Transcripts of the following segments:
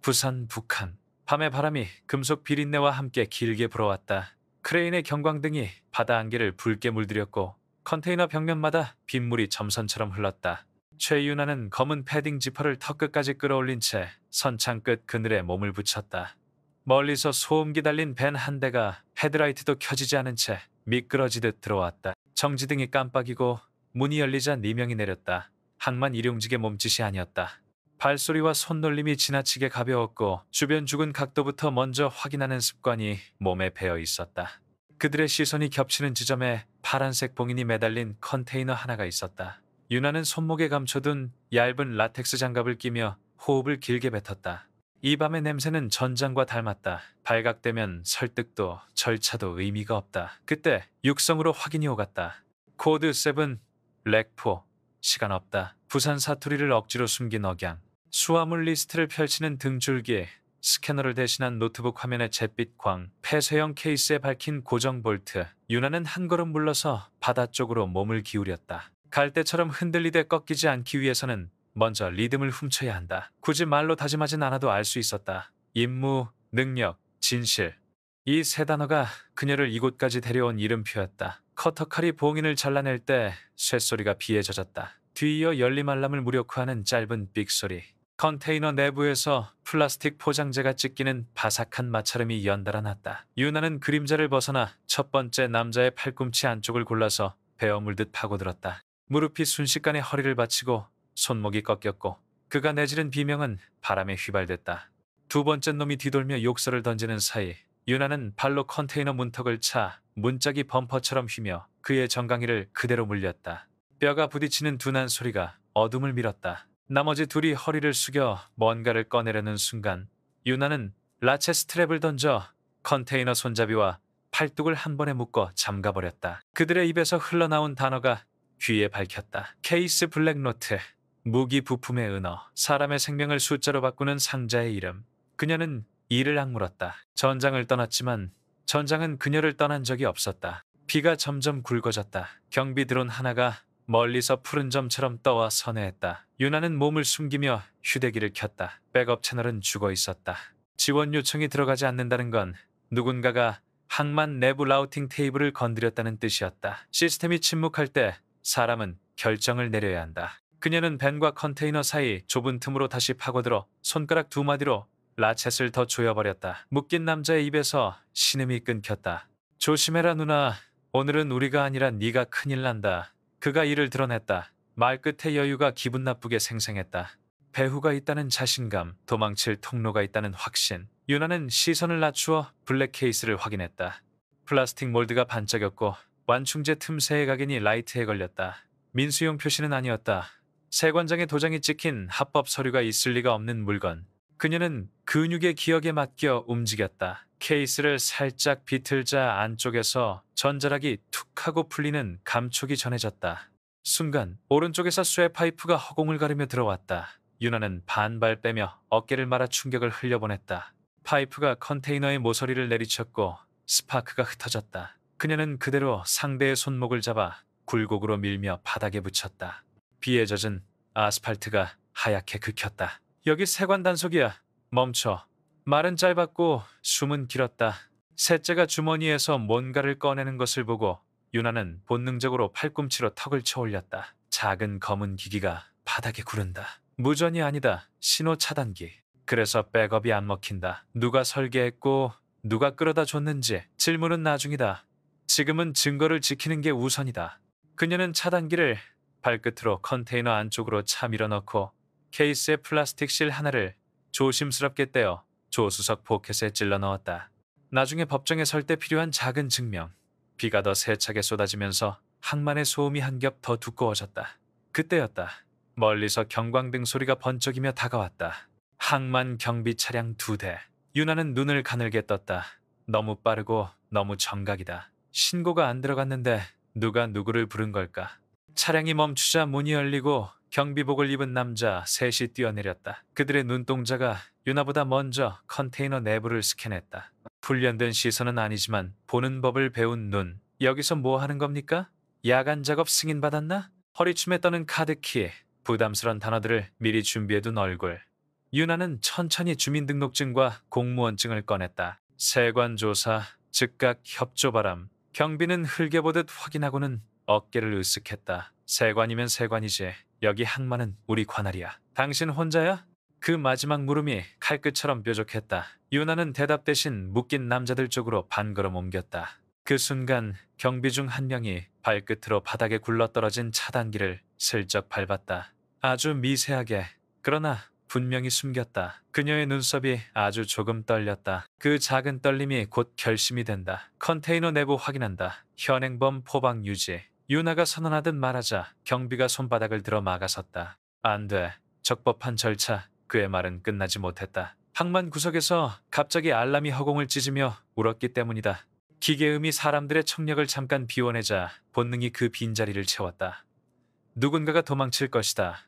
부산, 북한. 밤의 바람이 금속 비린내와 함께 길게 불어왔다. 크레인의 경광등이 바다 안개를 붉게 물들였고 컨테이너 벽면마다 빗물이 점선처럼 흘렀다. 최윤아는 검은 패딩 지퍼를 턱끝까지 끌어올린 채 선창 끝 그늘에 몸을 붙였다. 멀리서 소음기 달린 밴 한 대가 헤드라이트도 켜지지 않은 채 미끄러지듯 들어왔다. 정지등이 깜빡이고 문이 열리자 4명이 내렸다. 항만 일용직의 몸짓이 아니었다. 발소리와 손놀림이 지나치게 가벼웠고 주변 죽은 각도부터 먼저 확인하는 습관이 몸에 배어 있었다. 그들의 시선이 겹치는 지점에 파란색 봉인이 매달린 컨테이너 하나가 있었다. 유나는 손목에 감춰둔 얇은 라텍스 장갑을 끼며 호흡을 길게 뱉었다. 이 밤의 냄새는 전장과 닮았다. 발각되면 설득도 절차도 의미가 없다. 그때 육성으로 확인이 오갔다. 코드 7, 렉4. 시간 없다. 부산 사투리를 억지로 숨긴 억양. 수화물 리스트를 펼치는 등줄기, 스캐너를 대신한 노트북 화면의 잿빛 광, 폐쇄형 케이스에 밝힌 고정 볼트. 유나는 한 걸음 물러서 바다 쪽으로 몸을 기울였다. 갈대처럼 흔들리되 꺾이지 않기 위해서는 먼저 리듬을 훔쳐야 한다. 굳이 말로 다짐하진 않아도 알 수 있었다. 임무, 능력, 진실. 이 세 단어가 그녀를 이곳까지 데려온 이름표였다. 커터칼이 봉인을 잘라낼 때 쇳소리가 비에 젖었다. 뒤이어 열림 알람을 무력화하는 짧은 삑소리. 컨테이너 내부에서 플라스틱 포장재가 찢기는 바삭한 마찰음이 연달아 났다. 유나는 그림자를 벗어나 첫 번째 남자의 팔꿈치 안쪽을 골라서 베어 물듯 파고들었다. 무릎이 순식간에 허리를 받치고 손목이 꺾였고 그가 내지른 비명은 바람에 휘발됐다. 두 번째 놈이 뒤돌며 욕설을 던지는 사이 유나는 발로 컨테이너 문턱을 차 문짝이 범퍼처럼 휘며 그의 정강이를 그대로 물렸다. 뼈가 부딪히는 둔한 소리가 어둠을 밀었다. 나머지 둘이 허리를 숙여 뭔가를 꺼내려는 순간 유나는 라체 스트랩을 던져 컨테이너 손잡이와 팔뚝을 한 번에 묶어 잠가버렸다. 그들의 입에서 흘러나온 단어가 귀에 밝혔다. 케이스 블랙노트. 무기 부품의 은어. 사람의 생명을 숫자로 바꾸는 상자의 이름. 그녀는 이를 악물었다. 전장을 떠났지만 전장은 그녀를 떠난 적이 없었다. 비가 점점 굵어졌다. 경비 드론 하나가 멀리서 푸른 점처럼 떠와 선회했다. 유나는 몸을 숨기며 휴대기를 켰다. 백업 채널은 죽어 있었다. 지원 요청이 들어가지 않는다는 건 누군가가 항만 내부 라우팅 테이블을 건드렸다는 뜻이었다. 시스템이 침묵할 때 사람은 결정을 내려야 한다. 그녀는 밴과 컨테이너 사이 좁은 틈으로 다시 파고들어 손가락 두 마디로 라쳇을 더 조여버렸다. 묶인 남자의 입에서 신음이 끊겼다. 조심해라 누나. 오늘은 우리가 아니라 네가 큰일 난다. 그가 이를 드러냈다. 말끝의 여유가 기분 나쁘게 생생했다. 배후가 있다는 자신감, 도망칠 통로가 있다는 확신. 유나는 시선을 낮추어 블랙 케이스를 확인했다. 플라스틱 몰드가 반짝였고 완충제 틈새의 각인이 라이트에 걸렸다. 민수용 표시는 아니었다. 세관장에 도장이 찍힌 합법 서류가 있을 리가 없는 물건. 그녀는 근육의 기억에 맡겨 움직였다. 케이스를 살짝 비틀자 안쪽에서 전자락이 툭 하고 풀리는 감촉이 전해졌다. 순간 오른쪽에서 쇠 파이프가 허공을 가르며 들어왔다. 유나는 반발 빼며 어깨를 말아 충격을 흘려보냈다. 파이프가 컨테이너의 모서리를 내리쳤고 스파크가 흩어졌다. 그녀는 그대로 상대의 손목을 잡아 굴곡으로 밀며 바닥에 붙였다. 비에 젖은 아스팔트가 하얗게 긁혔다. 여기 세관 단속이야. 멈춰. 말은 짧았고 숨은 길었다. 셋째가 주머니에서 뭔가를 꺼내는 것을 보고 유나는 본능적으로 팔꿈치로 턱을 쳐올렸다. 작은 검은 기기가 바닥에 구른다. 무전이 아니다. 신호 차단기. 그래서 백업이 안 먹힌다. 누가 설계했고 누가 끌어다 줬는지 질문은 나중이다. 지금은 증거를 지키는 게 우선이다. 그녀는 차단기를 발끝으로 컨테이너 안쪽으로 차 밀어넣고 케이스의 플라스틱 실 하나를 조심스럽게 떼어 조수석 포켓에 찔러 넣었다. 나중에 법정에 설 때 필요한 작은 증명. 비가 더 세차게 쏟아지면서 항만의 소음이 한 겹 더 두꺼워졌다. 그때였다. 멀리서 경광등 소리가 번쩍이며 다가왔다. 항만 경비 차량 2대. 유나는 눈을 가늘게 떴다. 너무 빠르고 너무 정각이다. 신고가 안 들어갔는데 누가 누구를 부른 걸까? 차량이 멈추자 문이 열리고 경비복을 입은 남자 셋이 뛰어내렸다. 그들의 눈동자가 유나보다 먼저 컨테이너 내부를 스캔했다. 훈련된 시선은 아니지만 보는 법을 배운 눈. 여기서 뭐 하는 겁니까? 야간 작업 승인받았나? 허리춤에 떠는 카드키. 부담스런 단어들을 미리 준비해둔 얼굴. 유나는 천천히 주민등록증과 공무원증을 꺼냈다. 세관조사, 즉각 협조바람. 경비는 흘겨보듯 확인하고는 어깨를 으쓱했다. 세관이면 세관이지. 여기 항만은 우리 관할이야. 당신 혼자야? 그 마지막 물음이 칼끝처럼 뾰족했다. 유나는 대답 대신 묶인 남자들 쪽으로 반걸음 옮겼다. 그 순간 경비 중 한 명이 발끝으로 바닥에 굴러떨어진 차단기를 슬쩍 밟았다. 아주 미세하게, 그러나 분명히 숨겼다. 그녀의 눈썹이 아주 조금 떨렸다. 그 작은 떨림이 곧 결심이 된다. 컨테이너 내부 확인한다. 현행범 포방 유지. 유나가 선언하듯 말하자 경비가 손바닥을 들어 막아섰다. 안 돼. 적법한 절차. 그의 말은 끝나지 못했다. 항만 구석에서 갑자기 알람이 허공을 찢으며 울었기 때문이다. 기계음이 사람들의 청력을 잠깐 비워내자 본능이 그 빈자리를 채웠다. 누군가가 도망칠 것이다.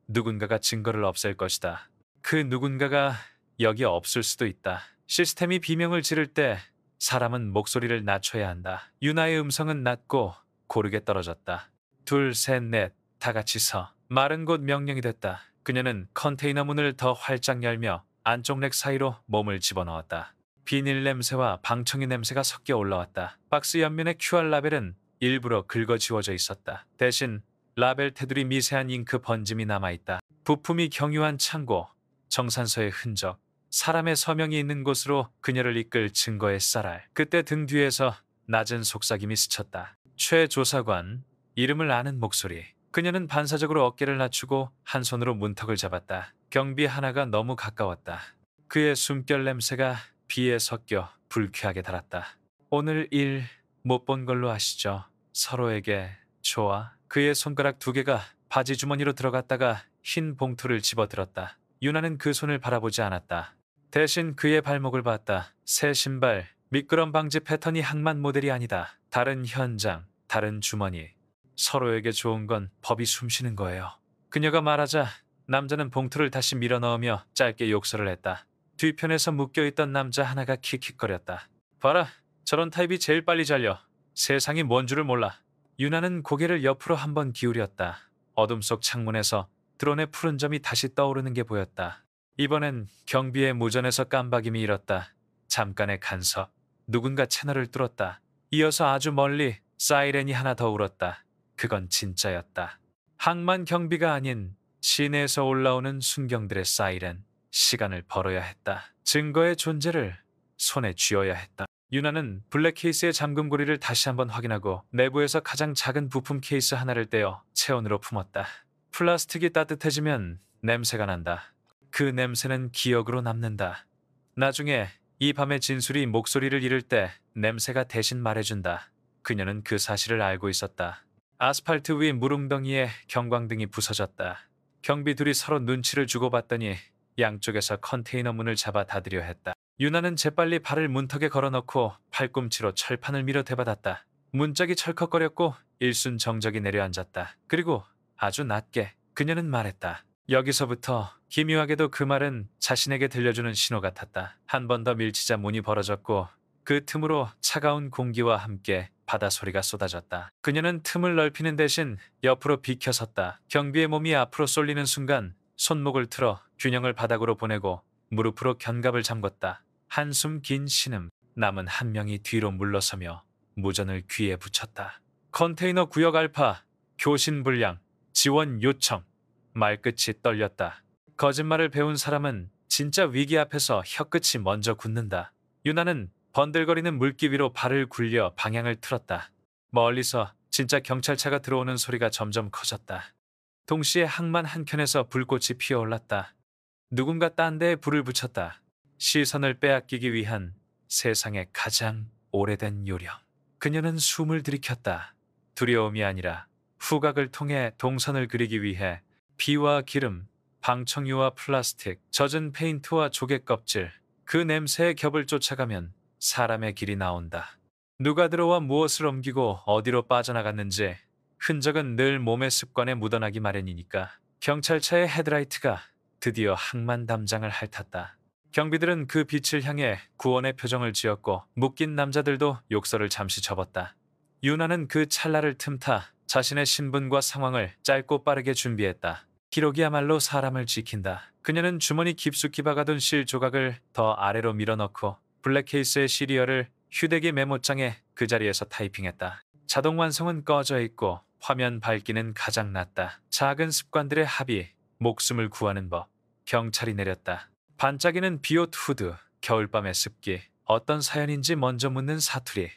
누군가가 증거를 없앨 것이다. 그 누군가가 여기 없을 수도 있다. 시스템이 비명을 지를 때 사람은 목소리를 낮춰야 한다. 유나의 음성은 낮고 고르게 떨어졌다. 둘, 셋, 넷, 다 같이 서. 말은 곧 명령이 됐다. 그녀는 컨테이너 문을 더 활짝 열며 안쪽 렉 사이로 몸을 집어넣었다. 비닐 냄새와 방청유 냄새가 섞여 올라왔다. 박스 옆면의 QR 라벨은 일부러 긁어지워져 있었다. 대신 라벨 테두리 미세한 잉크 번짐이 남아있다. 부품이 경유한 창고, 정산서의 흔적, 사람의 서명이 있는 곳으로 그녀를 이끌 증거의 쌀알. 그때 등 뒤에서 낮은 속삭임이 스쳤다. 최 조사관, 이름을 아는 목소리. 그녀는 반사적으로 어깨를 낮추고 한 손으로 문턱을 잡았다. 경비 하나가 너무 가까웠다. 그의 숨결 냄새가 비에 섞여 불쾌하게 달았다. 오늘 일 못 본 걸로 아시죠? 서로에게 좋아. 그의 손가락 두 개가 바지 주머니로 들어갔다가 흰 봉투를 집어들었다. 유나는 그 손을 바라보지 않았다. 대신 그의 발목을 봤다. 새 신발, 미끄럼 방지 패턴이 항만 모델이 아니다. 다른 현장, 다른 주머니. 서로에게 좋은 건 법이 숨쉬는 거예요. 그녀가 말하자 남자는 봉투를 다시 밀어넣으며 짧게 욕설을 했다. 뒤편에서 묶여있던 남자 하나가 킥킥거렸다. 봐라, 저런 타입이 제일 빨리 잘려. 세상이 뭔 줄을 몰라. 유나는 고개를 옆으로 한번 기울였다. 어둠 속 창문에서 드론의 푸른 점이 다시 떠오르는 게 보였다. 이번엔 경비의 무전에서 깜박임이 일었다. 잠깐의 간섭. 누군가 채널을 뚫었다. 이어서 아주 멀리 사이렌이 하나 더 울었다. 그건 진짜였다. 항만 경비가 아닌 시내에서 올라오는 순경들의 사이렌. 시간을 벌어야 했다. 증거의 존재를 손에 쥐어야 했다. 유나는 블랙 케이스의 잠금고리를 다시 한번 확인하고 내부에서 가장 작은 부품 케이스 하나를 떼어 체온으로 품었다. 플라스틱이 따뜻해지면 냄새가 난다. 그 냄새는 기억으로 남는다. 나중에 이 밤의 진술이 목소리를 잃을 때 냄새가 대신 말해준다. 그녀는 그 사실을 알고 있었다. 아스팔트 위 물웅덩이에 경광등이 부서졌다. 경비 둘이 서로 눈치를 주고받더니 양쪽에서 컨테이너 문을 잡아 닫으려 했다. 유나는 재빨리 발을 문턱에 걸어넣고 팔꿈치로 철판을 밀어 대받았다. 문짝이 철컥거렸고 일순 정적이 내려앉았다. 그리고 아주 낮게 그녀는 말했다. 여기서부터 기묘하게도 그 말은 자신에게 들려주는 신호 같았다. 한 번 더 밀치자 문이 벌어졌고 그 틈으로 차가운 공기와 함께 바다 소리가 쏟아졌다. 그녀는 틈을 넓히는 대신 옆으로 비켜섰다. 경비의 몸이 앞으로 쏠리는 순간 손목을 틀어 균형을 바닥으로 보내고 무릎으로 견갑을 잠궜다. 한숨 긴 신음. 남은 한 명이 뒤로 물러서며 무전을 귀에 붙였다. 컨테이너 구역 알파, 교신 불량, 지원 요청. 말끝이 떨렸다. 거짓말을 배운 사람은 진짜 위기 앞에서 혀끝이 먼저 굳는다. 유나는 번들거리는 물기 위로 발을 굴려 방향을 틀었다. 멀리서 진짜 경찰차가 들어오는 소리가 점점 커졌다. 동시에 항만 한켠에서 불꽃이 피어올랐다. 누군가 딴 데에 불을 붙였다. 시선을 빼앗기기 위한 세상의 가장 오래된 요령. 그녀는 숨을 들이켰다. 두려움이 아니라 후각을 통해 동선을 그리기 위해 비와 기름, 방청유와 플라스틱, 젖은 페인트와 조개 껍질, 그 냄새의 겹을 쫓아가면 사람의 길이 나온다. 누가 들어와 무엇을 옮기고 어디로 빠져나갔는지 흔적은 늘 몸의 습관에 묻어나기 마련이니까. 경찰차의 헤드라이트가 드디어 항만 담장을 핥았다. 경비들은 그 빛을 향해 구원의 표정을 지었고 묶인 남자들도 욕설을 잠시 접었다. 유나는 그 찰나를 틈타 자신의 신분과 상황을 짧고 빠르게 준비했다. 기록이야말로 사람을 지킨다. 그녀는 주머니 깊숙이 박아둔 실 조각을 더 아래로 밀어넣고 블랙 케이스의 시리얼을 휴대기 메모장에 그 자리에서 타이핑했다. 자동 완성은 꺼져 있고 화면 밝기는 가장 낮다. 작은 습관들의 합이 목숨을 구하는 법. 경찰이 내렸다. 반짝이는 비옷 후드, 겨울밤의 습기, 어떤 사연인지 먼저 묻는 사투리.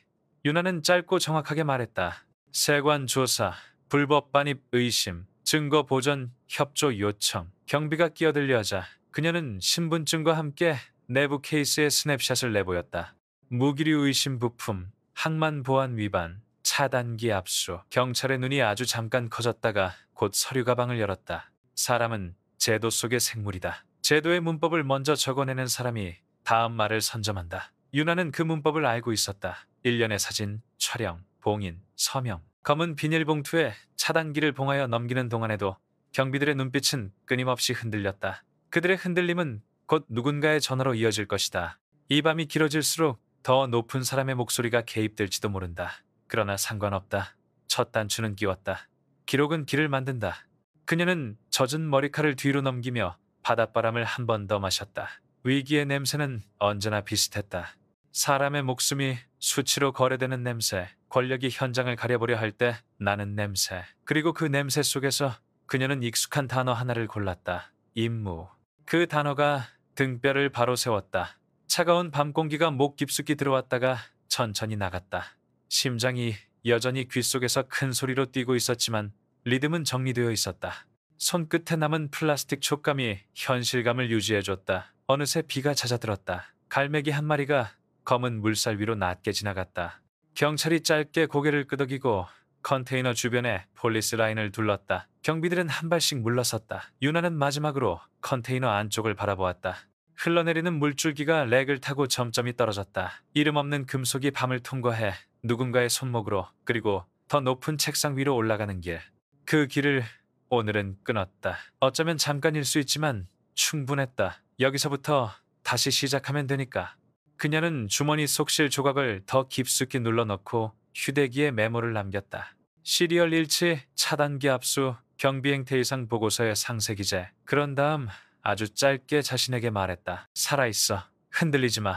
유나는 짧고 정확하게 말했다. 세관 조사, 불법 반입 의심, 증거 보전 협조 요청. 경비가 끼어들려하자 그녀는 신분증과 함께 내부 케이스의 스냅샷을 내보였다. 무기류 의심 부품, 항만 보안 위반, 차단기 압수. 경찰의 눈이 아주 잠깐 커졌다가 곧 서류 가방을 열었다. 사람은 제도 속의 생물이다. 제도의 문법을 먼저 적어내는 사람이 다음 말을 선점한다. 유나는 그 문법을 알고 있었다. 일련의 사진, 촬영, 봉인, 서명. 검은 비닐봉투에 차단기를 봉하여 넘기는 동안에도 경비들의 눈빛은 끊임없이 흔들렸다. 그들의 흔들림은 곧 누군가의 전화로 이어질 것이다. 이 밤이 길어질수록 더 높은 사람의 목소리가 개입될지도 모른다. 그러나 상관없다. 첫 단추는 끼웠다. 기록은 길을 만든다. 그녀는 젖은 머리칼을 뒤로 넘기며 바닷바람을 한 번 더 마셨다. 위기의 냄새는 언제나 비슷했다. 사람의 목숨이 수치로 거래되는 냄새, 권력이 현장을 가려보려 할 때 나는 냄새. 그리고 그 냄새 속에서 그녀는 익숙한 단어 하나를 골랐다. 임무. 그 단어가 등뼈를 바로 세웠다. 차가운 밤 공기가 목 깊숙이 들어왔다가 천천히 나갔다. 심장이 여전히 귓속에서 큰 소리로 뛰고 있었지만 리듬은 정리되어 있었다. 손끝에 남은 플라스틱 촉감이 현실감을 유지해줬다. 어느새 비가 잦아들었다. 갈매기 한 마리가 검은 물살 위로 낮게 지나갔다. 경찰이 짧게 고개를 끄덕이고 컨테이너 주변에 폴리스 라인을 둘렀다. 경비들은 한 발씩 물러섰다. 유나는 마지막으로 컨테이너 안쪽을 바라보았다. 흘러내리는 물줄기가 렉을 타고 점점이 떨어졌다. 이름 없는 금속이 밤을 통과해 누군가의 손목으로 그리고 더 높은 책상 위로 올라가는 길. 그 길을 오늘은 끊었다. 어쩌면 잠깐일 수 있지만 충분했다. 여기서부터 다시 시작하면 되니까. 그녀는 주머니 속 실 조각을 더 깊숙이 눌러넣고 휴대기에 메모를 남겼다. 시리얼 일치, 차단기 압수, 경비 행태 이상 보고서의 상세 기재. 그런 다음 아주 짧게 자신에게 말했다. 살아있어. 흔들리지 마.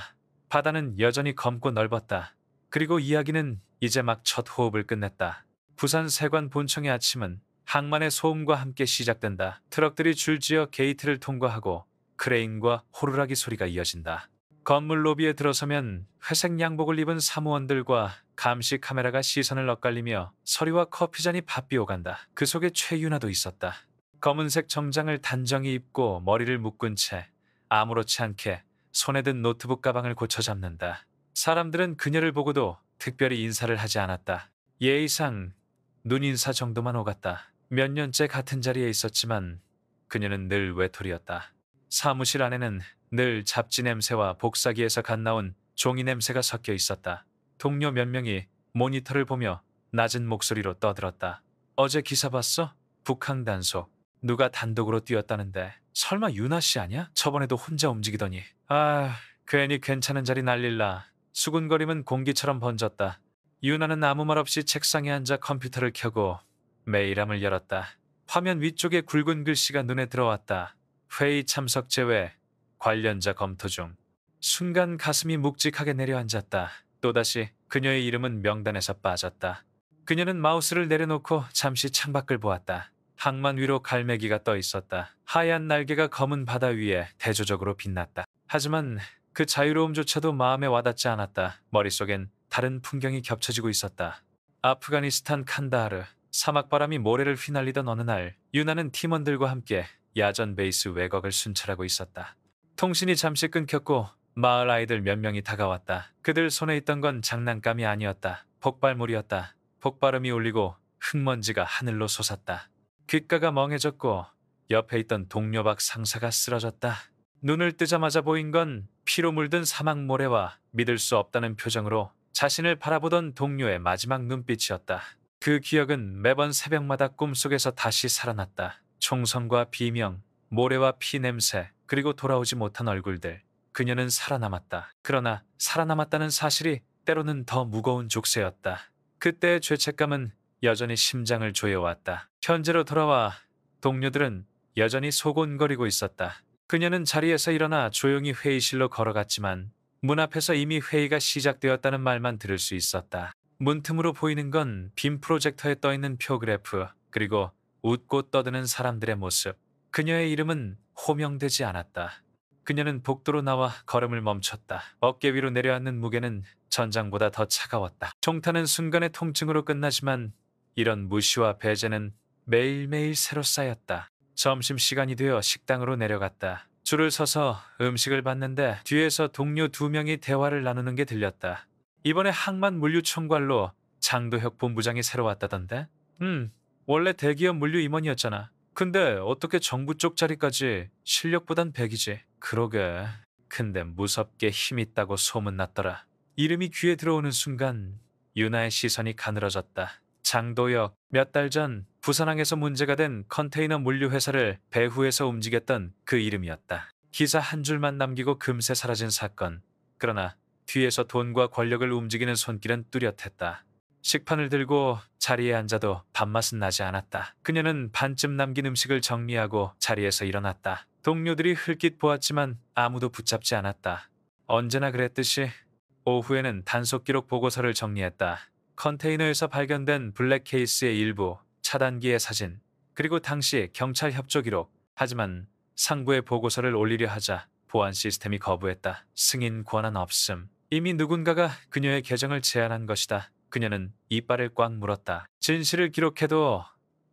바다는 여전히 검고 넓었다. 그리고 이야기는 이제 막 첫 호흡을 끝냈다. 부산 세관 본청의 아침은 항만의 소음과 함께 시작된다. 트럭들이 줄지어 게이트를 통과하고 크레인과 호루라기 소리가 이어진다. 건물 로비에 들어서면 회색 양복을 입은 사무원들과 감시 카메라가 시선을 엇갈리며 서류와 커피잔이 바삐 오간다. 그 속에 최윤아도 있었다. 검은색 정장을 단정히 입고 머리를 묶은 채 아무렇지 않게 손에 든 노트북 가방을 고쳐 잡는다. 사람들은 그녀를 보고도 특별히 인사를 하지 않았다. 예의상 눈인사 정도만 오갔다. 몇 년째 같은 자리에 있었지만 그녀는 늘 외톨이였다. 사무실 안에는 늘 잡지 냄새와 복사기에서 갓 나온 종이 냄새가 섞여 있었다. 동료 몇 명이 모니터를 보며 낮은 목소리로 떠들었다. 어제 기사 봤어? 북한 단속. 누가 단독으로 뛰었다는데. 설마 유나 씨 아니야? 저번에도 혼자 움직이더니. 아, 괜히 괜찮은 자리 날릴라. 수군거림은 공기처럼 번졌다. 유나는 아무 말 없이 책상에 앉아 컴퓨터를 켜고 메일함을 열었다. 화면 위쪽에 굵은 글씨가 눈에 들어왔다. 회의 참석 제외, 관련자 검토 중. 순간 가슴이 묵직하게 내려앉았다. 또다시 그녀의 이름은 명단에서 빠졌다. 그녀는 마우스를 내려놓고 잠시 창밖을 보았다. 항만 위로 갈매기가 떠 있었다. 하얀 날개가 검은 바다 위에 대조적으로 빛났다. 하지만 그 자유로움조차도 마음에 와닿지 않았다. 머릿속엔 다른 풍경이 겹쳐지고 있었다. 아프가니스탄 칸다하르. 사막바람이 모래를 휘날리던 어느 날 유나는 팀원들과 함께 야전 베이스 외곽을 순찰하고 있었다. 통신이 잠시 끊겼고 마을 아이들 몇 명이 다가왔다. 그들 손에 있던 건 장난감이 아니었다. 폭발물이었다. 폭발음이 울리고 흙먼지가 하늘로 솟았다. 귓가가 멍해졌고 옆에 있던 동료 박 상사가 쓰러졌다. 눈을 뜨자마자 보인 건 피로 물든 사막 모래와 믿을 수 없다는 표정으로 자신을 바라보던 동료의 마지막 눈빛이었다. 그 기억은 매번 새벽마다 꿈속에서 다시 살아났다. 총성과 비명, 모래와 피 냄새, 그리고 돌아오지 못한 얼굴들. 그녀는 살아남았다. 그러나 살아남았다는 사실이 때로는 더 무거운 족쇄였다. 그때의 죄책감은 여전히 심장을 조여왔다. 현재로 돌아와 동료들은 여전히 소곤거리고 있었다. 그녀는 자리에서 일어나 조용히 회의실로 걸어갔지만 문 앞에서 이미 회의가 시작되었다는 말만 들을 수 있었다. 문틈으로 보이는 건 빔 프로젝터에 떠있는 표그래프, 그리고 웃고 떠드는 사람들의 모습. 그녀의 이름은 호명되지 않았다. 그녀는 복도로 나와 걸음을 멈췄다. 어깨 위로 내려앉는 무게는 전장보다 더 차가웠다. 총타는 순간의 통증으로 끝나지만 이런 무시와 배제는 매일매일 새로 쌓였다. 점심시간이 되어 식당으로 내려갔다. 줄을 서서 음식을 받는데 뒤에서 동료 2명이 대화를 나누는 게 들렸다. 이번에 항만 물류총괄로 장도혁 본부장이 새로 왔다던데? 원래 대기업 물류 임원이었잖아. 근데 어떻게 정부 쪽 자리까지? 실력보단 백이지. 그러게. 근데 무섭게 힘있다고 소문났더라. 이름이 귀에 들어오는 순간 유나의 시선이 가늘어졌다. 장도혁, 몇 달 전 부산항에서 문제가 된 컨테이너 물류 회사를 배후에서 움직였던 그 이름이었다. 기사 한 줄만 남기고 금세 사라진 사건. 그러나 뒤에서 돈과 권력을 움직이는 손길은 뚜렷했다. 식판을 들고 자리에 앉아도 밥맛은 나지 않았다. 그녀는 반쯤 남긴 음식을 정리하고 자리에서 일어났다. 동료들이 흘낏 보았지만 아무도 붙잡지 않았다. 언제나 그랬듯이 오후에는 단속 기록 보고서를 정리했다. 컨테이너에서 발견된 블랙 케이스의 일부, 차단기의 사진, 그리고 당시 경찰 협조 기록. 하지만 상부에 보고서를 올리려 하자 보안 시스템이 거부했다. 승인 권한 없음. 이미 누군가가 그녀의 계정을 제한한 것이다. 그녀는 이빨을 꽉 물었다. 진실을 기록해도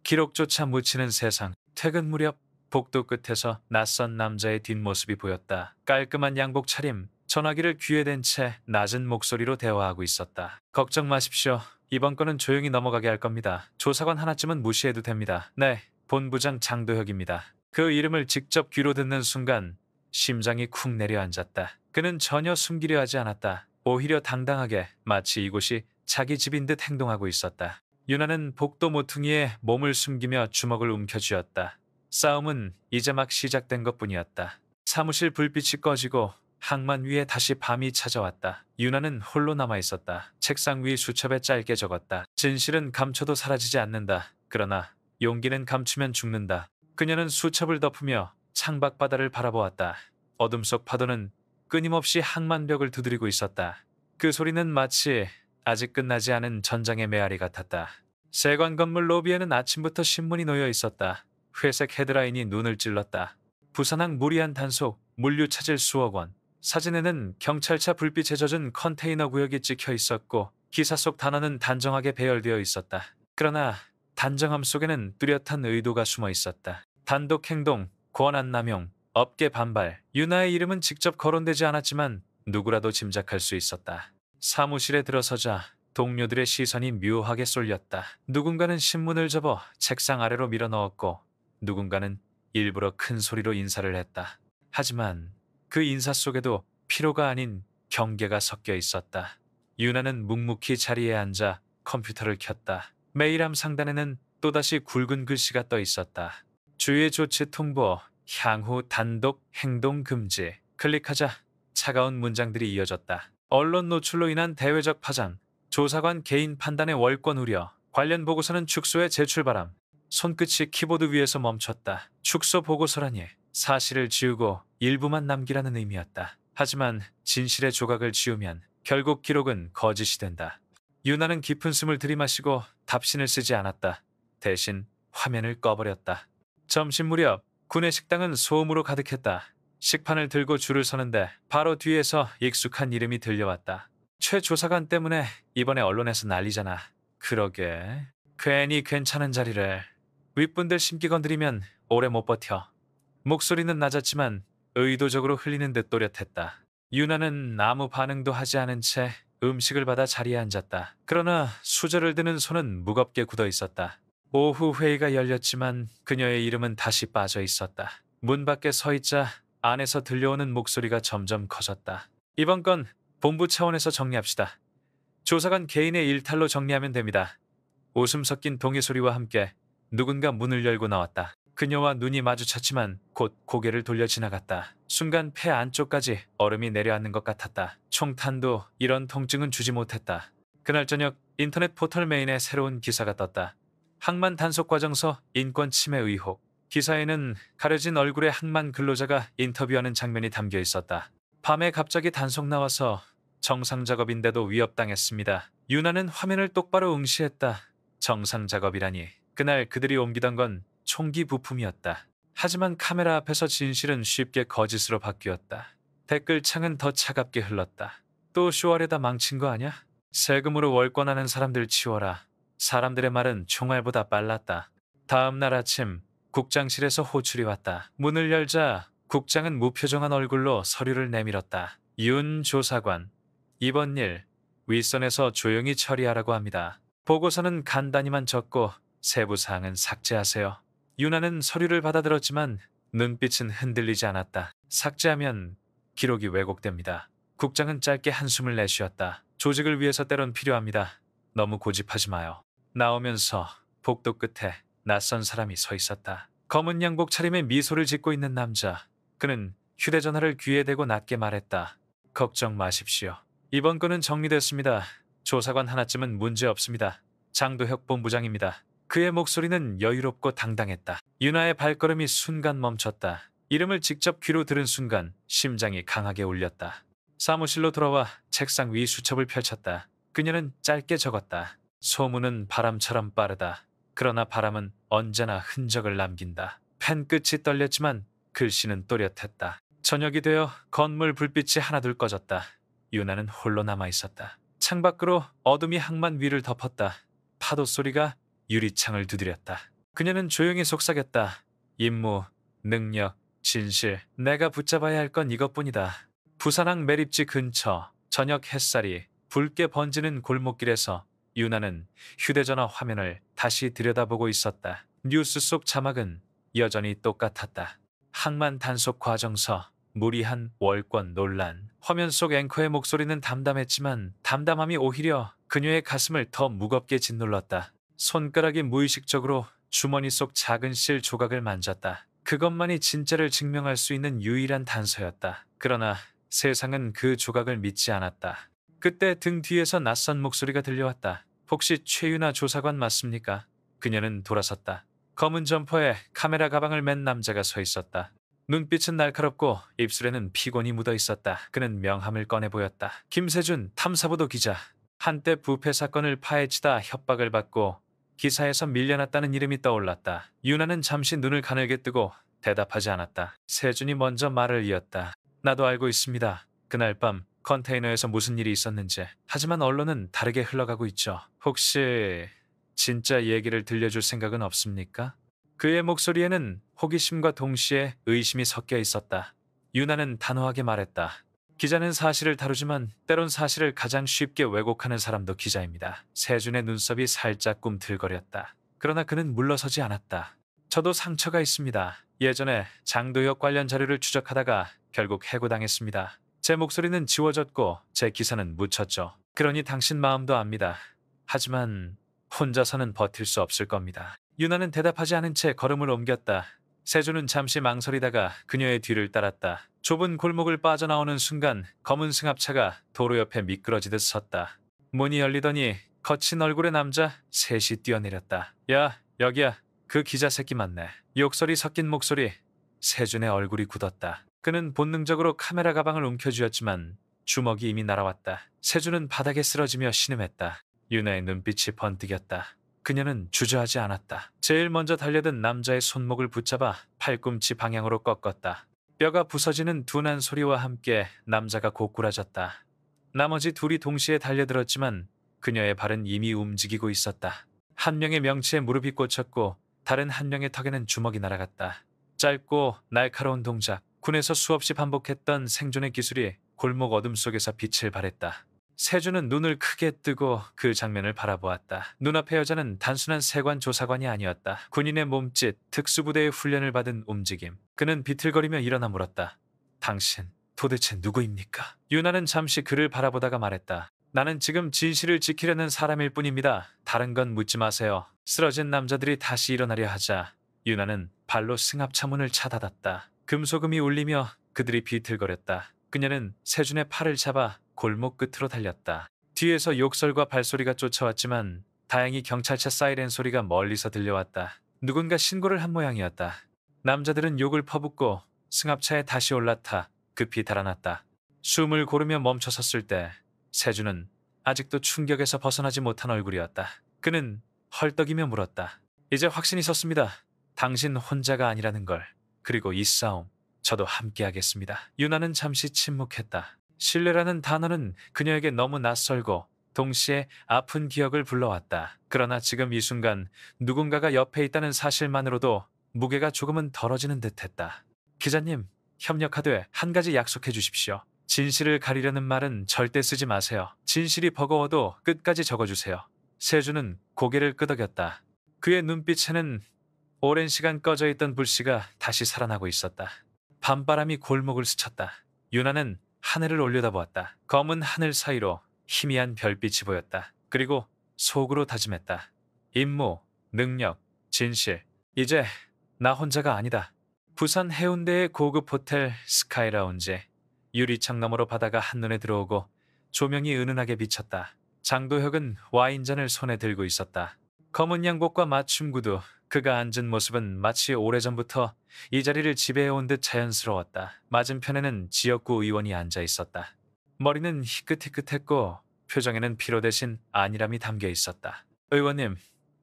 기록조차 묻히는 세상. 퇴근 무렵 복도 끝에서 낯선 남자의 뒷모습이 보였다. 깔끔한 양복 차림, 전화기를 귀에 댄 채 낮은 목소리로 대화하고 있었다. 걱정 마십시오. 이번 건은 조용히 넘어가게 할 겁니다. 조사관 하나쯤은 무시해도 됩니다. 네, 본부장 장도혁입니다. 그 이름을 직접 귀로 듣는 순간 심장이 쿵 내려앉았다. 그는 전혀 숨기려 하지 않았다. 오히려 당당하게 마치 이곳이 자기 집인 듯 행동하고 있었다. 유나는 복도 모퉁이에 몸을 숨기며 주먹을 움켜쥐었다. 싸움은 이제 막 시작된 것뿐이었다. 사무실 불빛이 꺼지고 항만 위에 다시 밤이 찾아왔다. 유나는 홀로 남아있었다. 책상 위 수첩에 짧게 적었다. 진실은 감춰도 사라지지 않는다. 그러나 용기는 감추면 죽는다. 그녀는 수첩을 덮으며 창밖 바다를 바라보았다. 어둠 속 파도는 끊임없이 항만벽을 두드리고 있었다. 그 소리는 마치 아직 끝나지 않은 전장의 메아리 같았다. 세관 건물 로비에는 아침부터 신문이 놓여 있었다. 회색 헤드라인이 눈을 찔렀다. 부산항 무리한 단속, 물류 차질 수억 원. 사진에는 경찰차 불빛에 젖은 컨테이너 구역이 찍혀 있었고 기사 속 단어는 단정하게 배열되어 있었다. 그러나 단정함 속에는 뚜렷한 의도가 숨어 있었다. 단독 행동, 권한 남용, 업계 반발. 유나의 이름은 직접 거론되지 않았지만 누구라도 짐작할 수 있었다. 사무실에 들어서자 동료들의 시선이 묘하게 쏠렸다. 누군가는 신문을 접어 책상 아래로 밀어넣었고 누군가는 일부러 큰 소리로 인사를 했다. 하지만 그 인사 속에도 피로가 아닌 경계가 섞여 있었다. 유나는 묵묵히 자리에 앉아 컴퓨터를 켰다. 메일함 상단에는 또다시 굵은 글씨가 떠 있었다. 주의 조치 통보, 향후 단독 행동 금지. 클릭하자 차가운 문장들이 이어졌다. 언론 노출로 인한 대외적 파장, 조사관 개인 판단의 월권 우려, 관련 보고서는 축소에 제출 바람. 손끝이 키보드 위에서 멈췄다. 축소 보고서라니 사실을 지우고 일부만 남기라는 의미였다. 하지만 진실의 조각을 지우면 결국 기록은 거짓이 된다. 유나는 깊은 숨을 들이마시고 답신을 쓰지 않았다. 대신 화면을 꺼버렸다. 점심 무렵 구내 식당은 소음으로 가득했다. 식판을 들고 줄을 서는데 바로 뒤에서 익숙한 이름이 들려왔다. 최 조사관 때문에 이번에 언론에서 난리잖아. 그러게. 괜히 괜찮은 자리를. 윗분들 심기 건드리면 오래 못 버텨. 목소리는 낮았지만 의도적으로 흘리는 듯 또렷했다. 유나는 아무 반응도 하지 않은 채 음식을 받아 자리에 앉았다. 그러나 수저를 드는 손은 무겁게 굳어 있었다. 오후 회의가 열렸지만 그녀의 이름은 다시 빠져 있었다. 문 밖에 서 있자 안에서 들려오는 목소리가 점점 커졌다. 이번 건 본부 차원에서 정리합시다. 조사관 개인의 일탈로 정리하면 됩니다. 웃음 섞인 동의 소리와 함께 누군가 문을 열고 나왔다. 그녀와 눈이 마주쳤지만 곧 고개를 돌려 지나갔다. 순간 폐 안쪽까지 얼음이 내려앉는 것 같았다. 총탄도 이런 통증은 주지 못했다. 그날 저녁 인터넷 포털 메인에 새로운 기사가 떴다. 항만 단속 과정서 인권 침해 의혹. 기사에는 가려진 얼굴의 항만 근로자가 인터뷰하는 장면이 담겨 있었다. 밤에 갑자기 단속 나와서 정상 작업인데도 위협당했습니다. 유나는 화면을 똑바로 응시했다. 정상 작업이라니. 그날 그들이 옮기던 건 총기 부품이었다. 하지만 카메라 앞에서 진실은 쉽게 거짓으로 바뀌었다. 댓글창은 더 차갑게 흘렀다. 또 쇼하려다 망친 거 아냐? 세금으로 월권하는 사람들 치워라. 사람들의 말은 총알보다 빨랐다. 다음 날 아침 국장실에서 호출이 왔다. 문을 열자 국장은 무표정한 얼굴로 서류를 내밀었다. 윤 조사관, 이번 일 윗선에서 조용히 처리하라고 합니다. 보고서는 간단히만 적고 세부 사항은 삭제하세요. 유나는 서류를 받아들었지만 눈빛은 흔들리지 않았다. 삭제하면 기록이 왜곡됩니다. 국장은 짧게 한숨을 내쉬었다. 조직을 위해서 때론 필요합니다. 너무 고집하지 마요. 나오면서 복도 끝에 낯선 사람이 서 있었다. 검은 양복 차림에 미소를 짓고 있는 남자. 그는 휴대전화를 귀에 대고 낮게 말했다. 걱정 마십시오. 이번 건은 정리됐습니다. 조사관 하나쯤은 문제 없습니다. 장도혁 본부장입니다. 그의 목소리는 여유롭고 당당했다. 유나의 발걸음이 순간 멈췄다. 이름을 직접 귀로 들은 순간 심장이 강하게 울렸다. 사무실로 돌아와 책상 위 수첩을 펼쳤다. 그녀는 짧게 적었다. 소문은 바람처럼 빠르다. 그러나 바람은 언제나 흔적을 남긴다. 펜 끝이 떨렸지만 글씨는 또렷했다. 저녁이 되어 건물 불빛이 하나둘 꺼졌다. 유나는 홀로 남아있었다. 창밖으로 어둠이 항만 위를 덮었다. 파도 소리가 유리창을 두드렸다. 그녀는 조용히 속삭였다. 임무, 능력, 진실. 내가 붙잡아야 할 건 이것뿐이다. 부산항 매립지 근처 저녁 햇살이 붉게 번지는 골목길에서 유나는 휴대전화 화면을 다시 들여다보고 있었다. 뉴스 속 자막은 여전히 똑같았다. 항만 단속 과정서, 무리한 월권 논란. 화면 속 앵커의 목소리는 담담했지만 담담함이 오히려 그녀의 가슴을 더 무겁게 짓눌렀다. 손가락이 무의식적으로 주머니 속 작은 실 조각을 만졌다. 그것만이 진짜를 증명할 수 있는 유일한 단서였다. 그러나 세상은 그 조각을 믿지 않았다. 그때 등 뒤에서 낯선 목소리가 들려왔다. 혹시 최유나 조사관 맞습니까? 그녀는 돌아섰다. 검은 점퍼에 카메라 가방을 맨 남자가 서 있었다. 눈빛은 날카롭고 입술에는 피곤이 묻어 있었다. 그는 명함을 꺼내 보였다. 김세준 탐사보도 기자. 한때 부패 사건을 파헤치다 협박을 받고 기사에서 밀려났다는 이름이 떠올랐다. 유나는 잠시 눈을 가늘게 뜨고 대답하지 않았다. 세준이 먼저 말을 이었다. 나도 알고 있습니다. 그날 밤 컨테이너에서 무슨 일이 있었는지. 하지만 언론은 다르게 흘러가고 있죠. 혹시 진짜 얘기를 들려줄 생각은 없습니까? 그의 목소리에는 호기심과 동시에 의심이 섞여 있었다. 유나는 단호하게 말했다. 기자는 사실을 다루지만 때론 사실을 가장 쉽게 왜곡하는 사람도 기자입니다. 세준의 눈썹이 살짝 꿈틀거렸다. 그러나 그는 물러서지 않았다. 저도 상처가 있습니다. 예전에 장도혁 관련 자료를 추적하다가 결국 해고당했습니다. 제 목소리는 지워졌고 제 기사는 묻혔죠. 그러니 당신 마음도 압니다. 하지만 혼자서는 버틸 수 없을 겁니다. 유나는 대답하지 않은 채 걸음을 옮겼다. 세준은 잠시 망설이다가 그녀의 뒤를 따랐다. 좁은 골목을 빠져나오는 순간 검은 승합차가 도로 옆에 미끄러지듯 섰다. 문이 열리더니 거친 얼굴의 남자 셋이 뛰어내렸다. 야, 여기야. 그 기자 새끼 맞네. 욕설이 섞인 목소리. 세준의 얼굴이 굳었다. 그는 본능적으로 카메라 가방을 움켜쥐었지만 주먹이 이미 날아왔다. 세준은 바닥에 쓰러지며 신음했다. 유나의 눈빛이 번뜩였다. 그녀는 주저하지 않았다. 제일 먼저 달려든 남자의 손목을 붙잡아 팔꿈치 방향으로 꺾었다. 뼈가 부서지는 둔한 소리와 함께 남자가 고꾸라졌다. 나머지 둘이 동시에 달려들었지만 그녀의 발은 이미 움직이고 있었다. 한 명의 명치에 무릎이 꽂혔고 다른 한 명의 턱에는 주먹이 날아갔다. 짧고 날카로운 동작, 군에서 수없이 반복했던 생존의 기술이 골목 어둠 속에서 빛을 발했다. 세준은 눈을 크게 뜨고 그 장면을 바라보았다. 눈앞의 여자는 단순한 세관 조사관이 아니었다. 군인의 몸짓, 특수부대의 훈련을 받은 움직임. 그는 비틀거리며 일어나 물었다. 당신 도대체 누구입니까? 유나는 잠시 그를 바라보다가 말했다. 나는 지금 진실을 지키려는 사람일 뿐입니다. 다른 건 묻지 마세요. 쓰러진 남자들이 다시 일어나려 하자 유나는 발로 승합차 문을 차닫았다. 금소금이 울리며 그들이 비틀거렸다. 그녀는 세준의 팔을 잡아 골목 끝으로 달렸다. 뒤에서 욕설과 발소리가 쫓아왔지만 다행히 경찰차 사이렌 소리가 멀리서 들려왔다. 누군가 신고를 한 모양이었다. 남자들은 욕을 퍼붓고 승합차에 다시 올라타 급히 달아났다. 숨을 고르며 멈춰 섰을 때 세주는 아직도 충격에서 벗어나지 못한 얼굴이었다. 그는 헐떡이며 물었다. 이제 확신이 섰습니다. 당신 혼자가 아니라는 걸. 그리고 이 싸움 저도 함께하겠습니다. 유나는 잠시 침묵했다. 신뢰라는 단어는 그녀에게 너무 낯설고 동시에 아픈 기억을 불러왔다. 그러나 지금 이 순간 누군가가 옆에 있다는 사실만으로도 무게가 조금은 덜어지는 듯했다. 기자님, 협력하되 한 가지 약속해 주십시오. 진실을 가리려는 말은 절대 쓰지 마세요. 진실이 버거워도 끝까지 적어주세요. 세주는 고개를 끄덕였다. 그의 눈빛에는 오랜 시간 꺼져 있던 불씨가 다시 살아나고 있었다. 밤바람이 골목을 스쳤다. 유나는 하늘을 올려다보았다. 검은 하늘 사이로 희미한 별빛이 보였다. 그리고 속으로 다짐했다. 임무, 능력, 진실. 이제 나 혼자가 아니다. 부산 해운대의 고급 호텔 스카이라운지. 유리창 너머로 바다가 한눈에 들어오고 조명이 은은하게 비쳤다. 장도혁은 와인잔을 손에 들고 있었다. 검은 양복과 맞춤 구두, 그가 앉은 모습은 마치 오래전부터 이 자리를 지배해온 듯 자연스러웠다. 맞은편에는 지역구 의원이 앉아 있었다. 머리는 희끗희끗했고 표정에는 피로 대신 안일함이 담겨 있었다. 의원님,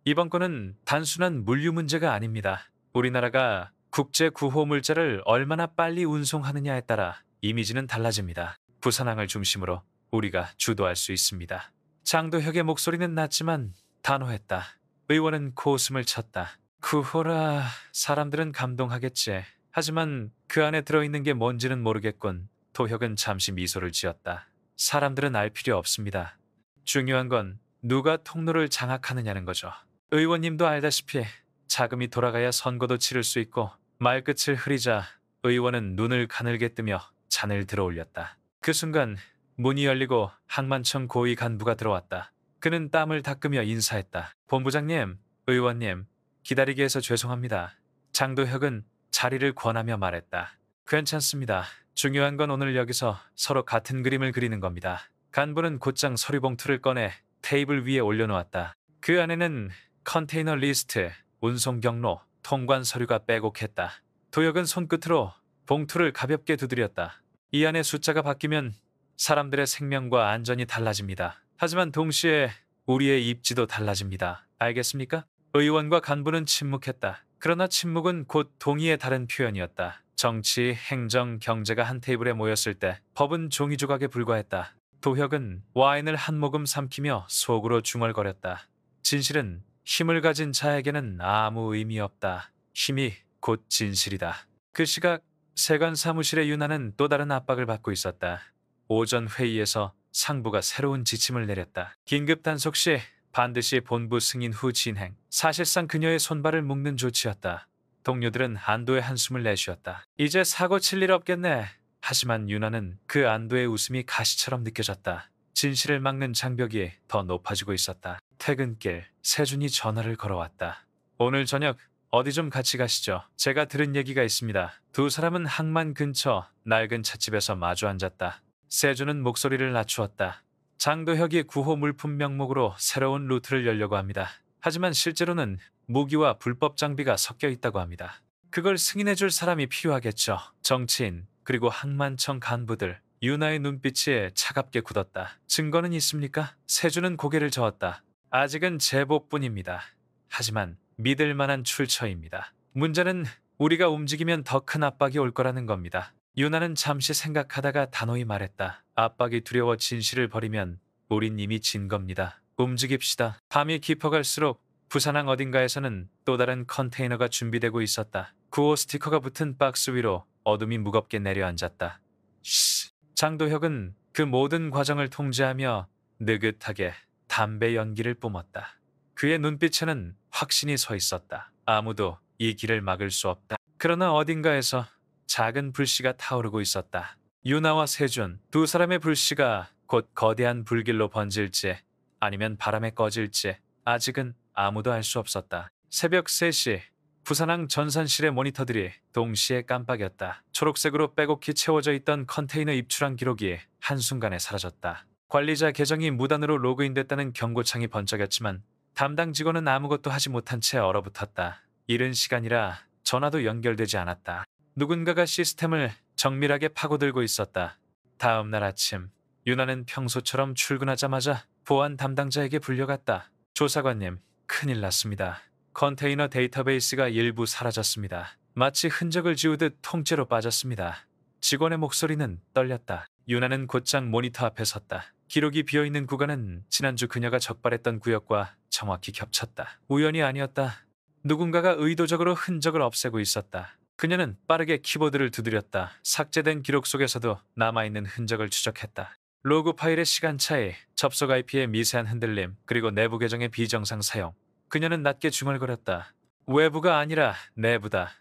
이번 건은 단순한 물류 문제가 아닙니다. 우리나라가 국제 구호 물자를 얼마나 빨리 운송하느냐에 따라 이미지는 달라집니다. 부산항을 중심으로 우리가 주도할 수 있습니다. 장도혁의 목소리는 낮지만 단호했다. 의원은 코웃음을 쳤다. 구호라 사람들은 감동하겠지. 하지만 그 안에 들어있는 게 뭔지는 모르겠군. 도혁은 잠시 미소를 지었다. 사람들은 알 필요 없습니다. 중요한 건 누가 통로를 장악하느냐는 거죠. 의원님도 알다시피 자금이 돌아가야 선거도 치를 수 있고. 말끝을 흐리자 의원은 눈을 가늘게 뜨며 잔을 들어 올렸다. 그 순간 문이 열리고 항만청 고위 간부가 들어왔다. 그는 땀을 닦으며 인사했다. 본부장님, 의원님, 기다리게 해서 죄송합니다. 장도혁은 자리를 권하며 말했다. 괜찮습니다. 중요한 건 오늘 여기서 서로 같은 그림을 그리는 겁니다. 간부는 곧장 서류 봉투를 꺼내 테이블 위에 올려놓았다. 그 안에는 컨테이너 리스트, 운송 경로, 통관 서류가 빼곡했다. 도혁은 손끝으로 봉투를 가볍게 두드렸다. 이 안에 숫자가 바뀌면 사람들의 생명과 안전이 달라집니다. 하지만 동시에 우리의 입지도 달라집니다. 알겠습니까? 의원과 간부는 침묵했다. 그러나 침묵은 곧 동의의 다른 표현이었다. 정치, 행정, 경제가 한 테이블에 모였을 때 법은 종이 조각에 불과했다. 도혁은 와인을 한 모금 삼키며 속으로 중얼거렸다. 진실은 힘을 가진 자에게는 아무 의미 없다. 힘이 곧 진실이다. 그 시각 세관 사무실의 유나는 또 다른 압박을 받고 있었다. 오전 회의에서 상부가 새로운 지침을 내렸다. 긴급 단속 시 반드시 본부 승인 후 진행. 사실상 그녀의 손발을 묶는 조치였다. 동료들은 안도의 한숨을 내쉬었다. 이제 사고 칠 일 없겠네. 하지만 유나는 그 안도의 웃음이 가시처럼 느껴졌다. 진실을 막는 장벽이 더 높아지고 있었다. 퇴근길, 세준이 전화를 걸어왔다. 오늘 저녁 어디 좀 같이 가시죠. 제가 들은 얘기가 있습니다. 두 사람은 항만 근처 낡은 찻집에서 마주 앉았다. 세준은 목소리를 낮추었다. 장도혁이 구호 물품 명목으로 새로운 루트를 열려고 합니다. 하지만 실제로는 무기와 불법 장비가 섞여 있다고 합니다. 그걸 승인해줄 사람이 필요하겠죠. 정치인, 그리고 항만청 간부들. 유나의 눈빛이 차갑게 굳었다. 증거는 있습니까? 세준은 고개를 저었다. 아직은 제보뿐입니다. 하지만 믿을 만한 출처입니다. 문제는 우리가 움직이면 더 큰 압박이 올 거라는 겁니다. 유나는 잠시 생각하다가 단호히 말했다. 압박이 두려워 진실을 버리면 우린 이미 진 겁니다. 움직입시다. 밤이 깊어갈수록 부산항 어딘가에서는 또 다른 컨테이너가 준비되고 있었다. 구호 스티커가 붙은 박스 위로 어둠이 무겁게 내려앉았다. 쉬. 장도혁은 그 모든 과정을 통제하며 느긋하게 담배 연기를 뿜었다. 그의 눈빛에는 확신이 서 있었다. 아무도 이 길을 막을 수 없다. 그러나 어딘가에서 작은 불씨가 타오르고 있었다. 유나와 세준, 두 사람의 불씨가 곧 거대한 불길로 번질지 아니면 바람에 꺼질지 아직은 아무도 알 수 없었다. 새벽 3시 부산항 전산실의 모니터들이 동시에 깜빡였다. 초록색으로 빼곡히 채워져 있던 컨테이너 입출항 기록이 한순간에 사라졌다. 관리자 계정이 무단으로 로그인됐다는 경고창이 번쩍였지만 담당 직원은 아무것도 하지 못한 채 얼어붙었다. 이른 시간이라 전화도 연결되지 않았다. 누군가가 시스템을 정밀하게 파고들고 있었다. 다음 날 아침, 유나는 평소처럼 출근하자마자 보안 담당자에게 불려갔다. 조사관님, 큰일 났습니다. 컨테이너 데이터베이스가 일부 사라졌습니다. 마치 흔적을 지우듯 통째로 빠졌습니다. 직원의 목소리는 떨렸다. 유나는 곧장 모니터 앞에 섰다. 기록이 비어있는 구간은 지난주 그녀가 적발했던 구역과 정확히 겹쳤다. 우연이 아니었다. 누군가가 의도적으로 흔적을 없애고 있었다. 그녀는 빠르게 키보드를 두드렸다. 삭제된 기록 속에서도 남아있는 흔적을 추적했다. 로그 파일의 시간 차이, 접속 IP의 미세한 흔들림, 그리고 내부 계정의 비정상 사용. 그녀는 낮게 중얼거렸다. 외부가 아니라 내부다.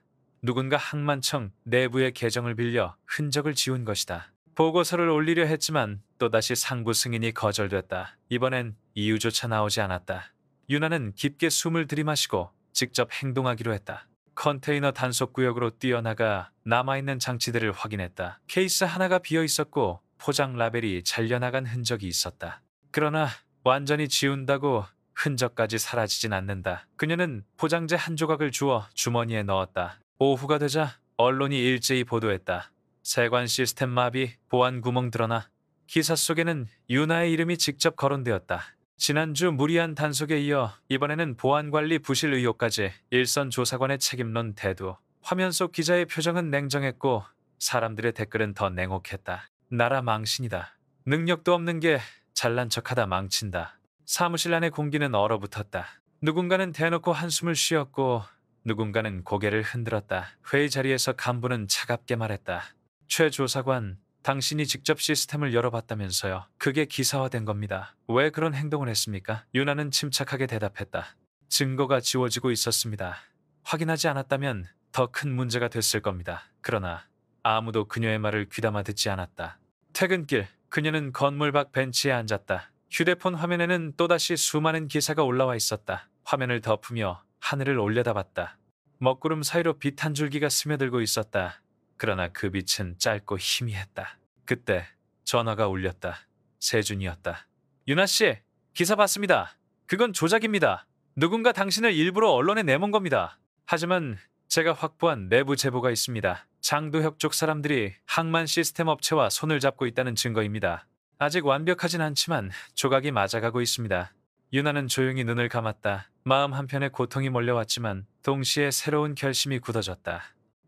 누군가 항만청 내부의 계정을 빌려 흔적을 지운 것이다. 보고서를 올리려 했지만 또다시 상부 승인이 거절됐다. 이번엔 이유조차 나오지 않았다. 유나는 깊게 숨을 들이마시고 직접 행동하기로 했다. 컨테이너 단속 구역으로 뛰어나가 남아있는 장치들을 확인했다. 케이스 하나가 비어 있었고 포장 라벨이 잘려나간 흔적이 있었다. 그러나 완전히 지운다고 흔적까지 사라지진 않는다. 그녀는 포장재 한 조각을 주워 주머니에 넣었다. 오후가 되자 언론이 일제히 보도했다. 세관 시스템 마비, 보안 구멍 드러나. 기사 속에는 유나의 이름이 직접 거론되었다. 지난주 무리한 단속에 이어 이번에는 보안관리 부실 의혹까지. 일선 조사관의 책임론 대두. 화면 속 기자의 표정은 냉정했고 사람들의 댓글은 더 냉혹했다. 나라 망신이다. 능력도 없는 게 잘난 척하다 망친다. 사무실 안의 공기는 얼어붙었다. 누군가는 대놓고 한숨을 쉬었고 누군가는 고개를 흔들었다. 회의 자리에서 간부는 차갑게 말했다. 최 조사관, 당신이 직접 시스템을 열어봤다면서요. 그게 기사화된 겁니다. 왜 그런 행동을 했습니까? 유나는 침착하게 대답했다. 증거가 지워지고 있었습니다. 확인하지 않았다면 더 큰 문제가 됐을 겁니다. 그러나 아무도 그녀의 말을 귀담아 듣지 않았다. 퇴근길, 그녀는 건물 밖 벤치에 앉았다. 휴대폰 화면에는 또다시 수많은 기사가 올라와 있었다. 화면을 덮으며 하늘을 올려다봤다. 먹구름 사이로 빛 한 줄기가 스며들고 있었다. 그러나 그 빛은 짧고 희미했다. 그때 전화가 울렸다. 세준이었다. 유나 씨, 기사 봤습니다. 그건 조작입니다. 누군가 당신을 일부러 언론에 내몬 겁니다. 하지만 제가 확보한 내부 제보가 있습니다. 장도혁 쪽 사람들이 항만 시스템 업체와 손을 잡고 있다는 증거입니다. 아직 완벽하진 않지만 조각이 맞아가고 있습니다. 유나는 조용히 눈을 감았다. 마음 한편에 고통이 몰려왔지만 동시에 새로운 결심이 굳어졌다.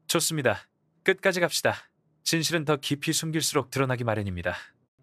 좋습니다. 끝까지 갑시다. 진실은 더 깊이 숨길수록 드러나기 마련입니다.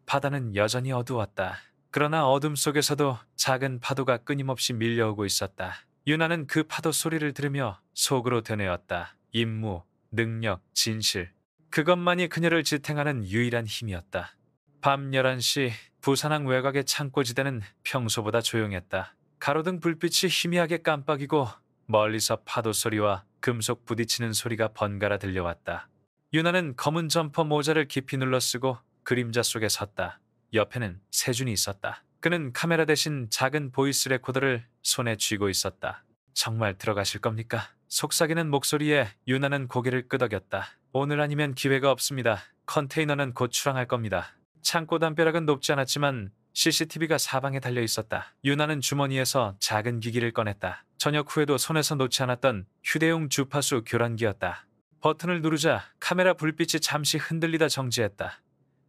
바다는 여전히 어두웠다. 그러나 어둠 속에서도 작은 파도가 끊임없이 밀려오고 있었다. 유나는 그 파도 소리를 들으며 속으로 되뇌었다. 임무, 능력, 진실. 그것만이 그녀를 지탱하는 유일한 힘이었다. 밤 11시 부산항 외곽의 창고지대는 평소보다 조용했다. 가로등 불빛이 희미하게 깜빡이고 멀리서 파도 소리와 금속 부딪히는 소리가 번갈아 들려왔다. 유나는 검은 점퍼 모자를 깊이 눌러쓰고 그림자 속에 섰다. 옆에는 세준이 있었다. 그는 카메라 대신 작은 보이스 레코더를 손에 쥐고 있었다. 정말 들어가실 겁니까? 속삭이는 목소리에 유나는 고개를 끄덕였다. 오늘 아니면 기회가 없습니다. 컨테이너는 곧 출항할 겁니다. 창고 담벼락은 높지 않았지만 CCTV가 사방에 달려 있었다. 유나는 주머니에서 작은 기기를 꺼냈다. 저녁 후에도 손에서 놓지 않았던 휴대용 주파수 교란기였다. 버튼을 누르자 카메라 불빛이 잠시 흔들리다 정지했다.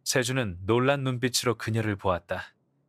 세준은 놀란 눈빛으로 그녀를 보았다.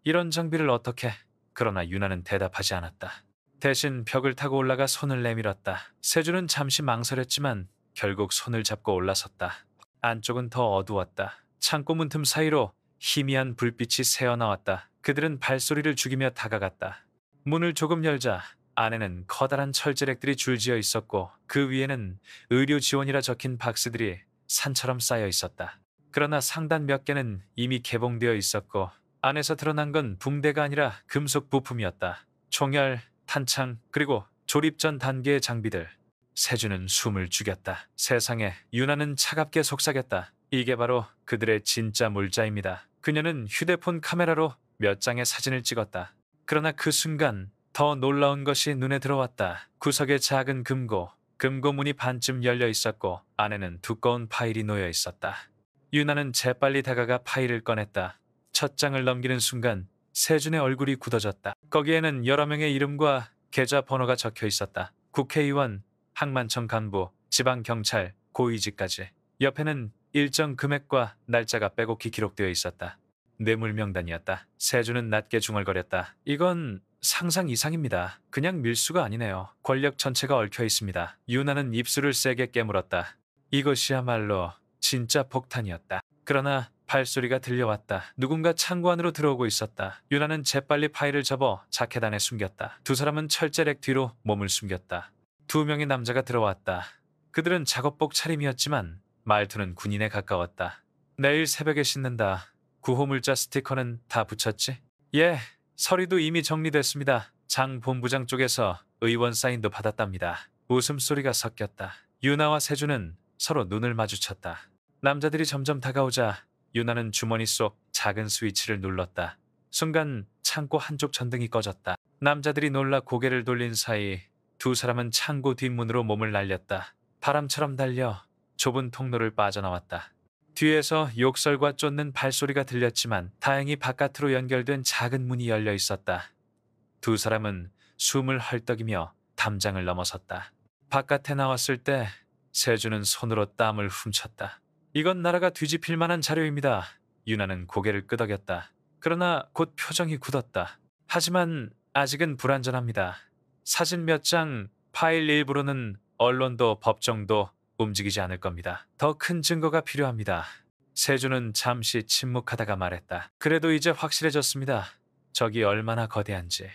이런 장비를 어떻게? 그러나 유나는 대답하지 않았다. 대신 벽을 타고 올라가 손을 내밀었다. 세준은 잠시 망설였지만 결국 손을 잡고 올라섰다. 안쪽은 더 어두웠다. 창고 문틈 사이로 희미한 불빛이 새어나왔다. 그들은 발소리를 죽이며 다가갔다. 문을 조금 열자 안에는 커다란 철제렉들이 줄지어 있었고 그 위에는 의료 지원이라 적힌 박스들이 산처럼 쌓여 있었다. 그러나 상단 몇 개는 이미 개봉되어 있었고 안에서 드러난 건 붕대가 아니라 금속 부품이었다. 총열, 탄창, 그리고 조립 전 단계의 장비들. 세준은 숨을 죽였다. 세상에, 유나는 차갑게 속삭였다. 이게 바로 그들의 진짜 물자입니다. 그녀는 휴대폰 카메라로 몇 장의 사진을 찍었다. 그러나 그 순간 더 놀라운 것이 눈에 들어왔다. 구석에 작은 금고 문이 반쯤 열려 있었고 안에는 두꺼운 파일이 놓여 있었다. 유나는 재빨리 다가가 파일을 꺼냈다. 첫 장을 넘기는 순간 세준의 얼굴이 굳어졌다. 거기에는 여러 명의 이름과 계좌 번호가 적혀 있었다. 국회의원, 항만청 간부, 지방경찰, 고위직까지. 옆에는 일정 금액과 날짜가 빼곡히 기록되어 있었다. 뇌물 명단이었다. 세주는 낮게 중얼거렸다. 이건 상상 이상입니다. 그냥 밀수가 아니네요. 권력 전체가 얽혀 있습니다. 유나는 입술을 세게 깨물었다. 이것이야말로 진짜 폭탄이었다. 그러나 발소리가 들려왔다. 누군가 창고 안으로 들어오고 있었다. 유나는 재빨리 파일을 접어 자켓 안에 숨겼다. 두 사람은 철제렉 뒤로 몸을 숨겼다. 두 명의 남자가 들어왔다. 그들은 작업복 차림이었지만 말투는 군인에 가까웠다. 내일 새벽에 씻는다. 구호물자 스티커는 다 붙였지? 예, 서류도 이미 정리됐습니다. 장 본부장 쪽에서 의원 사인도 받았답니다. 웃음소리가 섞였다. 유나와 세주는 서로 눈을 마주쳤다. 남자들이 점점 다가오자 유나는 주머니 속 작은 스위치를 눌렀다. 순간 창고 한쪽 전등이 꺼졌다. 남자들이 놀라 고개를 돌린 사이 두 사람은 창고 뒷문으로 몸을 날렸다. 바람처럼 달려 좁은 통로를 빠져나왔다. 뒤에서 욕설과 쫓는 발소리가 들렸지만 다행히 바깥으로 연결된 작은 문이 열려 있었다. 두 사람은 숨을 헐떡이며 담장을 넘어섰다. 바깥에 나왔을 때 세주는 손으로 땀을 훔쳤다. 이건 나라가 뒤집힐 만한 자료입니다. 유나는 고개를 끄덕였다. 그러나 곧 표정이 굳었다. 하지만 아직은 불완전합니다. 사진 몇 장, 파일 일부로는 언론도 법정도 움직이지 않을 겁니다. 더 큰 증거가 필요합니다. 세주는 잠시 침묵하다가 말했다. 그래도 이제 확실해졌습니다. 적이 얼마나 거대한지.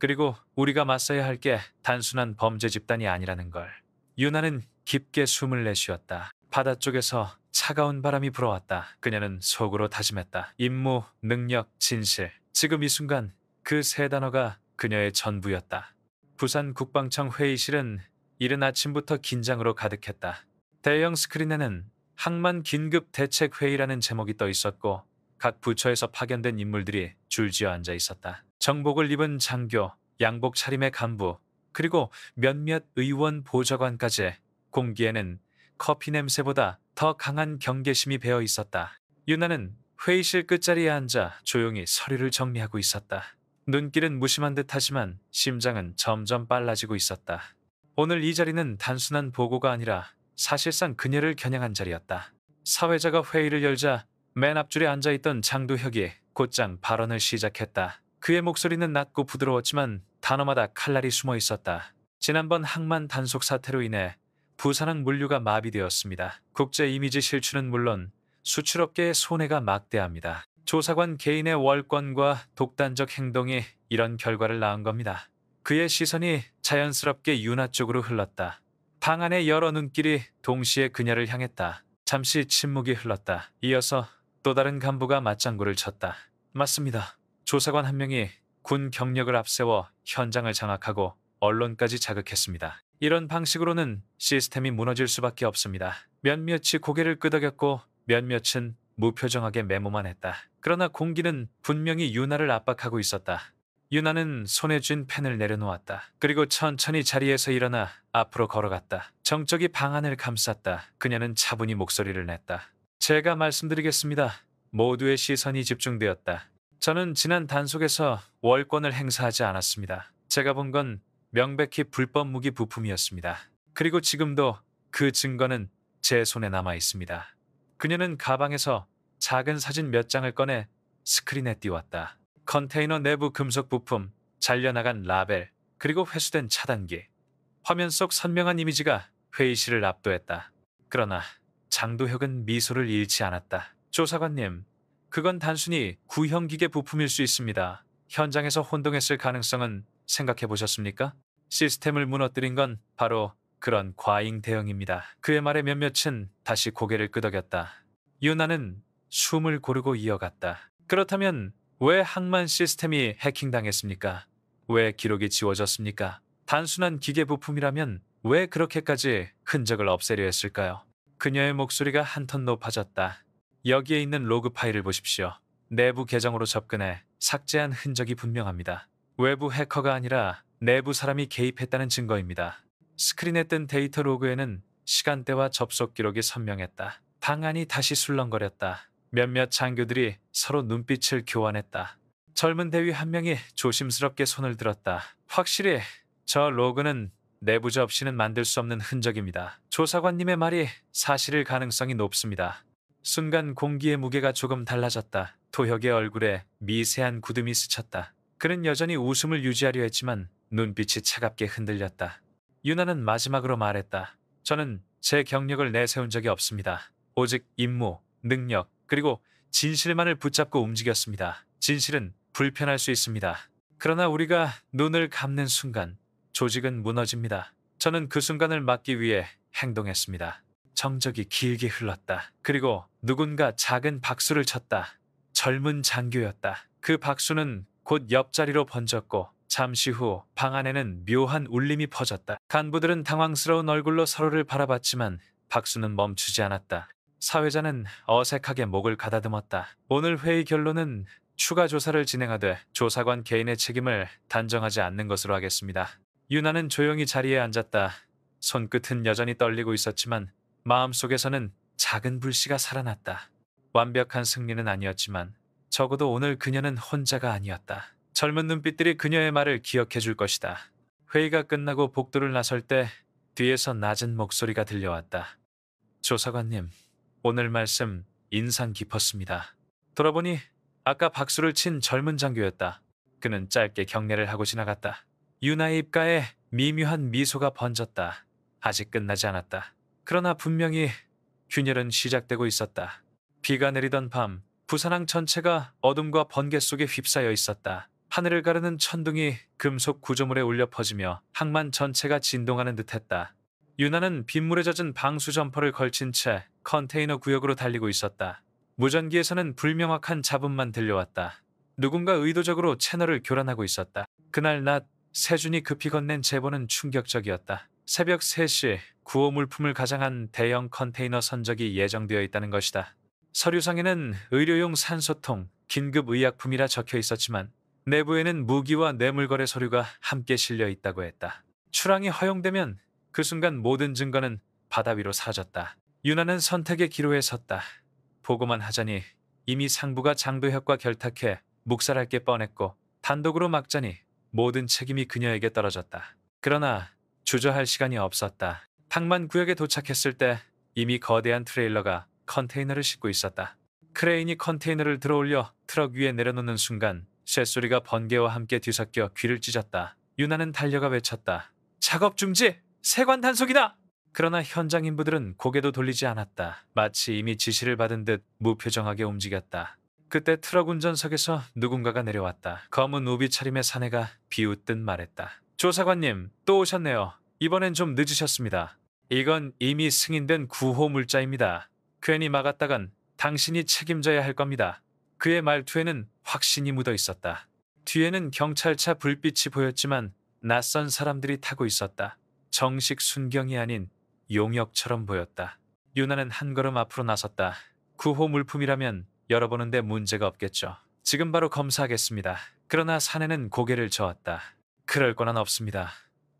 그리고 우리가 맞서야 할 게 단순한 범죄 집단이 아니라는 걸. 유나는 깊게 숨을 내쉬었다. 바다 쪽에서 차가운 바람이 불어왔다. 그녀는 속으로 다짐했다. 임무, 능력, 진실. 지금 이 순간 그 세 단어가 그녀의 전부였다. 부산 국방청 회의실은 이른 아침부터 긴장으로 가득했다. 대형 스크린에는 항만 긴급 대책 회의라는 제목이 떠 있었고 각 부처에서 파견된 인물들이 줄지어 앉아 있었다. 정복을 입은 장교, 양복 차림의 간부, 그리고 몇몇 의원 보좌관까지. 공기에는 커피 냄새보다 더 강한 경계심이 배어 있었다. 유나는 회의실 끝자리에 앉아 조용히 서류를 정리하고 있었다. 눈길은 무심한 듯하지만 심장은 점점 빨라지고 있었다. 오늘 이 자리는 단순한 보고가 아니라 사실상 그녀를 겨냥한 자리였다. 사회자가 회의를 열자 맨 앞줄에 앉아있던 장도혁이 곧장 발언을 시작했다. 그의 목소리는 낮고 부드러웠지만 단어마다 칼날이 숨어 있었다. 지난번 항만 단속 사태로 인해 부산항 물류가 마비되었습니다. 국제 이미지 실추는 물론 수출업계의 손해가 막대합니다. 조사관 개인의 월권과 독단적 행동이 이런 결과를 낳은 겁니다. 그의 시선이 자연스럽게 유나 쪽으로 흘렀다. 방 안의 여러 눈길이 동시에 그녀를 향했다. 잠시 침묵이 흘렀다. 이어서 또 다른 간부가 맞장구를 쳤다. 맞습니다. 조사관 한 명이 군 경력을 앞세워 현장을 장악하고 언론까지 자극했습니다. 이런 방식으로는 시스템이 무너질 수밖에 없습니다. 몇몇이 고개를 끄덕였고 몇몇은 무표정하게 메모만 했다. 그러나 공기는 분명히 유나를 압박하고 있었다. 유나는 손에 쥔 펜을 내려놓았다. 그리고 천천히 자리에서 일어나 앞으로 걸어갔다. 정적이 방 안을 감쌌다. 그녀는 차분히 목소리를 냈다. 제가 말씀드리겠습니다. 모두의 시선이 집중되었다. 저는 지난 단속에서 월권을 행사하지 않았습니다. 제가 본 건 명백히 불법 무기 부품이었습니다. 그리고 지금도 그 증거는 제 손에 남아 있습니다. 그녀는 가방에서 작은 사진 몇 장을 꺼내 스크린에 띄웠다. 컨테이너 내부 금속 부품, 잘려나간 라벨, 그리고 회수된 차단기. 화면 속 선명한 이미지가 회의실을 압도했다. 그러나 장도혁은 미소를 잃지 않았다. 조사관님, 그건 단순히 구형기계 부품일 수 있습니다. 현장에서 혼동했을 가능성은 생각해 보셨습니까? 시스템을 무너뜨린 건 바로 그런 과잉 대응입니다. 그의 말에 몇몇은 다시 고개를 끄덕였다. 유나는 숨을 고르고 이어갔다. 그렇다면 왜 항만 시스템이 해킹당했습니까? 왜 기록이 지워졌습니까? 단순한 기계 부품이라면 왜 그렇게까지 흔적을 없애려 했을까요? 그녀의 목소리가 한 톤 높아졌다. 여기에 있는 로그 파일을 보십시오. 내부 계정으로 접근해 삭제한 흔적이 분명합니다. 외부 해커가 아니라 내부 사람이 개입했다는 증거입니다. 스크린에 뜬 데이터 로그에는 시간대와 접속 기록이 선명했다. 방 안이 다시 술렁거렸다. 몇몇 장교들이 서로 눈빛을 교환했다. 젊은 대위 한 명이 조심스럽게 손을 들었다. 확실히 저 로그는 내부자 없이는 만들 수 없는 흔적입니다. 조사관님의 말이 사실일 가능성이 높습니다. 순간 공기의 무게가 조금 달라졌다. 도혁의 얼굴에 미세한 굳음이 스쳤다. 그는 여전히 웃음을 유지하려 했지만 눈빛이 차갑게 흔들렸다. 유나는 마지막으로 말했다. 저는 제 경력을 내세운 적이 없습니다. 오직 임무, 능력, 그리고 진실만을 붙잡고 움직였습니다. 진실은 불편할 수 있습니다. 그러나 우리가 눈을 감는 순간 조직은 무너집니다. 저는 그 순간을 막기 위해 행동했습니다. 정적이 길게 흘렀다. 그리고 누군가 작은 박수를 쳤다. 젊은 장교였다. 그 박수는 곧 옆자리로 번졌고 잠시 후 방 안에는 묘한 울림이 퍼졌다. 간부들은 당황스러운 얼굴로 서로를 바라봤지만 박수는 멈추지 않았다. 사회자는 어색하게 목을 가다듬었다. 오늘 회의 결론은 추가 조사를 진행하되 조사관 개인의 책임을 단정하지 않는 것으로 하겠습니다. 유나는 조용히 자리에 앉았다. 손끝은 여전히 떨리고 있었지만 마음속에서는 작은 불씨가 살아났다. 완벽한 승리는 아니었지만 적어도 오늘 그녀는 혼자가 아니었다. 젊은 눈빛들이 그녀의 말을 기억해 줄 것이다. 회의가 끝나고 복도를 나설 때 뒤에서 낮은 목소리가 들려왔다. 조사관님, 오늘 말씀 인상 깊었습니다. 돌아보니 아까 박수를 친 젊은 장교였다. 그는 짧게 경례를 하고 지나갔다. 유나의 입가에 미묘한 미소가 번졌다. 아직 끝나지 않았다. 그러나 분명히 균열은 시작되고 있었다. 비가 내리던 밤, 부산항 전체가 어둠과 번개 속에 휩싸여 있었다. 하늘을 가르는 천둥이 금속 구조물에 울려 퍼지며 항만 전체가 진동하는 듯했다. 유나는 빗물에 젖은 방수 점퍼를 걸친 채 컨테이너 구역으로 달리고 있었다. 무전기에서는 불명확한 잡음만 들려왔다. 누군가 의도적으로 채널을 교란하고 있었다. 그날 낮 세준이 급히 건넨 제보는 충격적이었다. 새벽 3시 구호 물품을 가장한 대형 컨테이너 선적이 예정되어 있다는 것이다. 서류상에는 의료용 산소통, 긴급 의약품이라 적혀 있었지만 내부에는 무기와 뇌물거래 서류가 함께 실려 있다고 했다. 출항이 허용되면 그 순간 모든 증거는 바다 위로 사라졌다. 유나는 선택의 기로에 섰다. 보고만 하자니 이미 상부가 장도혁과 결탁해 묵살할 게 뻔했고 단독으로 막자니 모든 책임이 그녀에게 떨어졌다. 그러나 주저할 시간이 없었다. 탕만 구역에 도착했을 때 이미 거대한 트레일러가 컨테이너를 싣고 있었다. 크레인이 컨테이너를 들어올려 트럭 위에 내려놓는 순간 쇳소리가 번개와 함께 뒤섞여 귀를 찢었다. 유나는 달려가 외쳤다. 작업 중지! 세관 단속이다! 그러나 현장 인부들은 고개도 돌리지 않았다. 마치 이미 지시를 받은 듯 무표정하게 움직였다. 그때 트럭 운전석에서 누군가가 내려왔다. 검은 우비 차림의 사내가 비웃듯 말했다. 조사관님, 또 오셨네요. 이번엔 좀 늦으셨습니다. 이건 이미 승인된 구호 물자입니다. 괜히 막았다간 당신이 책임져야 할 겁니다. 그의 말투에는 확신이 묻어 있었다. 뒤에는 경찰차 불빛이 보였지만 낯선 사람들이 타고 있었다. 정식 순경이 아닌 용역처럼 보였다. 유나는 한 걸음 앞으로 나섰다. 구호 물품이라면 열어보는데 문제가 없겠죠. 지금 바로 검사하겠습니다. 그러나 사내는 고개를 저었다. 그럴 권한 없습니다.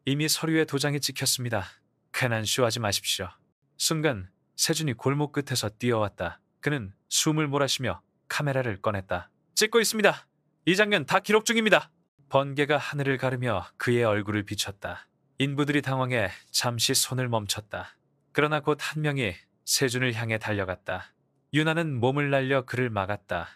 이미 서류에 도장이 찍혔습니다. 괜한 쇼하지 마십시오. 순간 세준이 골목 끝에서 뛰어왔다. 그는 숨을 몰아쉬며 카메라를 꺼냈다. 찍고 있습니다. 이 장면 다 기록 중입니다. 번개가 하늘을 가르며 그의 얼굴을 비췄다. 인부들이 당황해 잠시 손을 멈췄다. 그러나 곧 한 명이 세준을 향해 달려갔다. 유나는 몸을 날려 그를 막았다.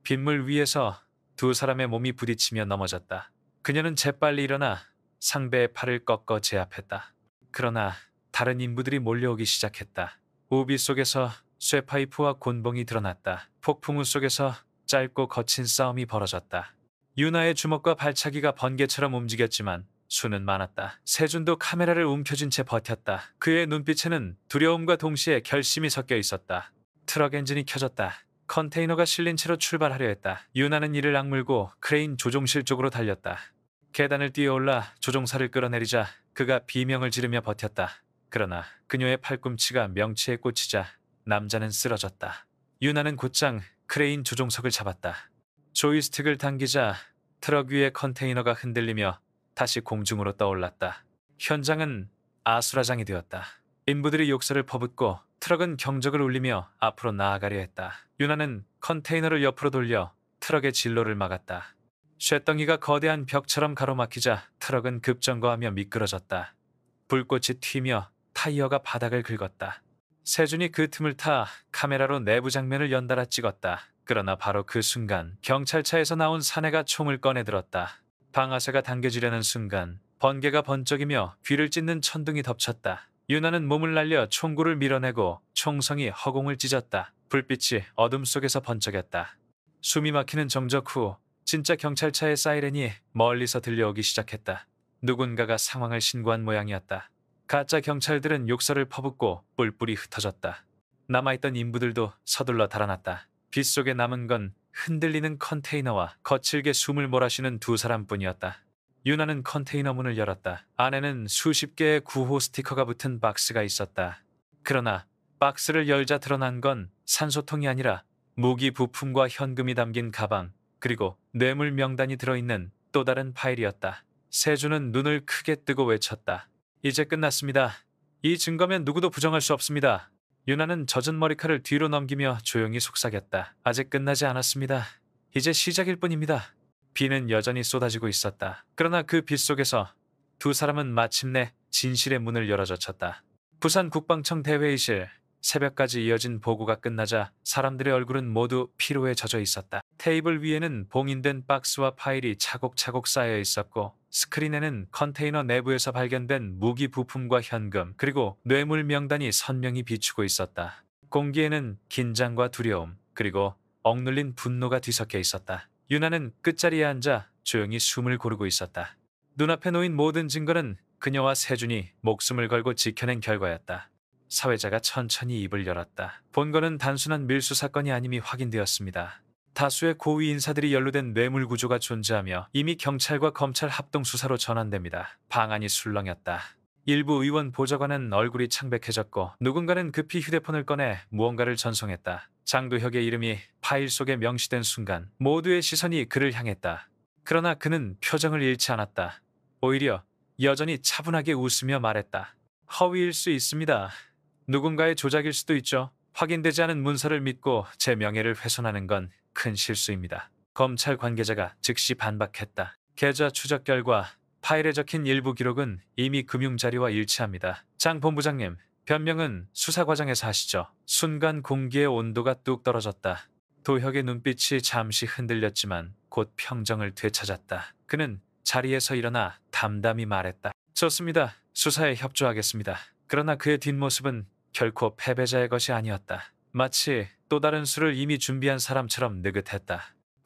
빗물 위에서 두 사람의 몸이 부딪히며 넘어졌다. 그녀는 재빨리 일어나 상대의 팔을 꺾어 제압했다. 그러나 다른 인부들이 몰려오기 시작했다. 우비 속에서 쇠파이프와 곤봉이 드러났다. 폭풍우 속에서 짧고 거친 싸움이 벌어졌다. 유나의 주먹과 발차기가 번개처럼 움직였지만 수는 많았다. 세준도 카메라를 움켜쥔 채 버텼다. 그의 눈빛에는 두려움과 동시에 결심이 섞여 있었다. 트럭 엔진이 켜졌다. 컨테이너가 실린 채로 출발하려 했다. 유나는 이를 악물고 크레인 조종실 쪽으로 달렸다. 계단을 뛰어올라 조종사를 끌어내리자 그가 비명을 지르며 버텼다. 그러나 그녀의 팔꿈치가 명치에 꽂히자 남자는 쓰러졌다. 유나는 곧장 크레인 조종석을 잡았다. 조이스틱을 당기자 트럭 위의 컨테이너가 흔들리며 다시 공중으로 떠올랐다. 현장은 아수라장이 되었다. 인부들이 욕설을 퍼붓고 트럭은 경적을 울리며 앞으로 나아가려 했다. 유나는 컨테이너를 옆으로 돌려 트럭의 진로를 막았다. 쇳덩이가 거대한 벽처럼 가로막히자 트럭은 급정거하며 미끄러졌다. 불꽃이 튀며 타이어가 바닥을 긁었다. 세준이 그 틈을 타 카메라로 내부 장면을 연달아 찍었다. 그러나 바로 그 순간 경찰차에서 나온 사내가 총을 꺼내들었다. 방아쇠가 당겨지려는 순간 번개가 번쩍이며 귀를 찢는 천둥이 덮쳤다. 유나는 몸을 날려 총구를 밀어내고 총성이 허공을 찢었다. 불빛이 어둠 속에서 번쩍였다. 숨이 막히는 정적 후 진짜 경찰차의 사이렌이 멀리서 들려오기 시작했다. 누군가가 상황을 신고한 모양이었다. 가짜 경찰들은 욕설을 퍼붓고 뿔뿔이 흩어졌다. 남아있던 인부들도 서둘러 달아났다. 빗속에 남은 건 흔들리는 컨테이너와 거칠게 숨을 몰아쉬는 두 사람뿐이었다. 유나는 컨테이너 문을 열었다. 안에는 수십 개의 구호 스티커가 붙은 박스가 있었다. 그러나 박스를 열자 드러난 건 산소통이 아니라 무기 부품과 현금이 담긴 가방, 그리고 뇌물 명단이 들어있는 또 다른 파일이었다. 세준은 눈을 크게 뜨고 외쳤다. 이제 끝났습니다. 이 증거면 누구도 부정할 수 없습니다. 유나는 젖은 머리칼을 뒤로 넘기며 조용히 속삭였다. 아직 끝나지 않았습니다. 이제 시작일 뿐입니다. 비는 여전히 쏟아지고 있었다. 그러나 그 빛 속에서 두 사람은 마침내 진실의 문을 열어젖혔다. 부산 국방청 대회의실. 새벽까지 이어진 보고가 끝나자 사람들의 얼굴은 모두 피로에 젖어 있었다. 테이블 위에는 봉인된 박스와 파일이 차곡차곡 쌓여 있었고 스크린에는 컨테이너 내부에서 발견된 무기 부품과 현금 그리고 뇌물 명단이 선명히 비추고 있었다. 공기에는 긴장과 두려움 그리고 억눌린 분노가 뒤섞여 있었다. 유나는 끝자리에 앉아 조용히 숨을 고르고 있었다. 눈앞에 놓인 모든 증거는 그녀와 세준이 목숨을 걸고 지켜낸 결과였다. 사회자가 천천히 입을 열었다. 본건은 단순한 밀수 사건이 아님이 확인되었습니다. 다수의 고위 인사들이 연루된 뇌물 구조가 존재하며 이미 경찰과 검찰 합동 수사로 전환됩니다. 방안이 술렁였다. 일부 의원 보좌관은 얼굴이 창백해졌고 누군가는 급히 휴대폰을 꺼내 무언가를 전송했다. 장도혁의 이름이 파일 속에 명시된 순간 모두의 시선이 그를 향했다. 그러나 그는 표정을 잃지 않았다. 오히려 여전히 차분하게 웃으며 말했다. 허위일 수 있습니다. 누군가의 조작일 수도 있죠. 확인되지 않은 문서를 믿고 제 명예를 훼손하는 건 큰 실수입니다. 검찰 관계자가 즉시 반박했다. 계좌 추적 결과 파일에 적힌 일부 기록은 이미 금융자료와 일치합니다. 장 본부장님, 변명은 수사 과정에서 하시죠. 순간 공기의 온도가 뚝 떨어졌다. 도혁의 눈빛이 잠시 흔들렸지만 곧 평정을 되찾았다. 그는 자리에서 일어나 담담히 말했다. 좋습니다. 수사에 협조하겠습니다. 그러나 그의 뒷모습은 결코 패배자의 것이 아니었다. 마치 또 다른 수를 이미 준비한 사람처럼 느긋했다.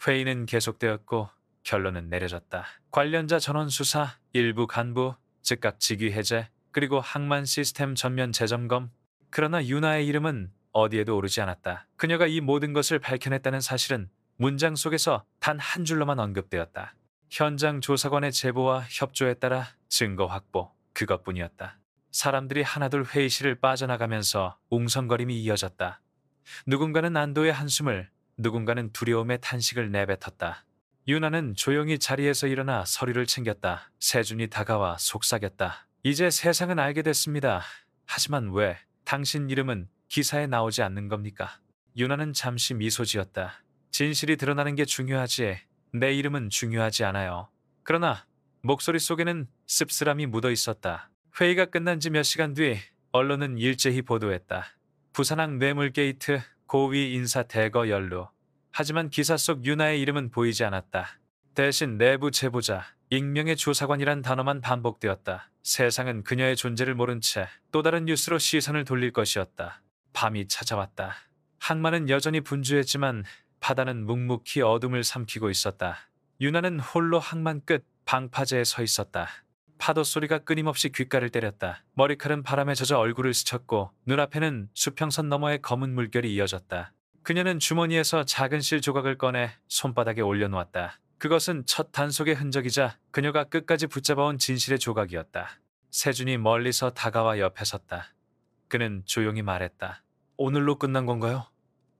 회의는 계속되었고 결론은 내려졌다. 관련자 전원 수사, 일부 간부, 즉각 직위 해제, 그리고 항만 시스템 전면 재점검. 그러나 유나의 이름은 어디에도 오르지 않았다. 그녀가 이 모든 것을 밝혀냈다는 사실은 문장 속에서 단 한 줄로만 언급되었다. 현장 조사관의 제보와 협조에 따라 증거 확보, 그것뿐이었다. 사람들이 하나둘 회의실을 빠져나가면서 웅성거림이 이어졌다. 누군가는 안도의 한숨을, 누군가는 두려움의 탄식을 내뱉었다. 유나는 조용히 자리에서 일어나 서류를 챙겼다. 세준이 다가와 속삭였다. 이제 세상은 알게 됐습니다. 하지만 왜 당신 이름은 기사에 나오지 않는 겁니까? 유나는 잠시 미소 지었다. 진실이 드러나는 게 중요하지 내 이름은 중요하지 않아요. 그러나 목소리 속에는 씁쓸함이 묻어 있었다. 회의가 끝난 지 몇 시간 뒤 언론은 일제히 보도했다. 부산항 뇌물 게이트, 고위 인사 대거 연루. 하지만 기사 속 유나의 이름은 보이지 않았다. 대신 내부 제보자, 익명의 조사관이란 단어만 반복되었다. 세상은 그녀의 존재를 모른 채 또 다른 뉴스로 시선을 돌릴 것이었다. 밤이 찾아왔다. 항만은 여전히 분주했지만 바다는 묵묵히 어둠을 삼키고 있었다. 유나는 홀로 항만 끝 방파제에 서 있었다. 파도 소리가 끊임없이 귓가를 때렸다. 머리칼은 바람에 젖어 얼굴을 스쳤고 눈앞에는 수평선 너머의 검은 물결이 이어졌다. 그녀는 주머니에서 작은 실 조각을 꺼내 손바닥에 올려놓았다. 그것은 첫 단속의 흔적이자 그녀가 끝까지 붙잡아온 진실의 조각이었다. 세준이 멀리서 다가와 옆에 섰다. 그는 조용히 말했다. 오늘로 끝난 건가요?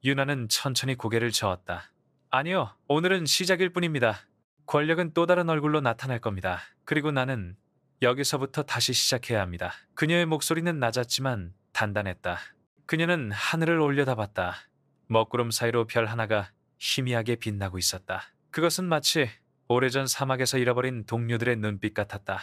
유나는 천천히 고개를 저었다. 아니요, 오늘은 시작일 뿐입니다. 권력은 또 다른 얼굴로 나타날 겁니다. 그리고 나는 여기서부터 다시 시작해야 합니다. 그녀의 목소리는 낮았지만 단단했다. 그녀는 하늘을 올려다봤다. 먹구름 사이로 별 하나가 희미하게 빛나고 있었다. 그것은 마치 오래전 사막에서 잃어버린 동료들의 눈빛 같았다.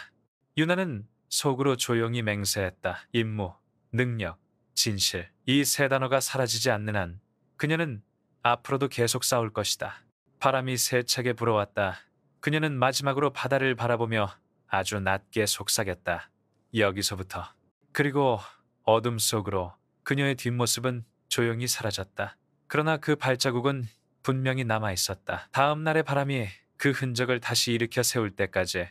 유나는 속으로 조용히 맹세했다. 임무, 능력, 진실. 이 세 단어가 사라지지 않는 한 그녀는 앞으로도 계속 싸울 것이다. 바람이 세차게 불어왔다. 그녀는 마지막으로 바다를 바라보며 아주 낮게 속삭였다. 여기서부터. 그리고 어둠 속으로 그녀의 뒷모습은 조용히 사라졌다. 그러나 그 발자국은 분명히 남아 있었다. 다음 날의 바람이 그 흔적을 다시 일으켜 세울 때까지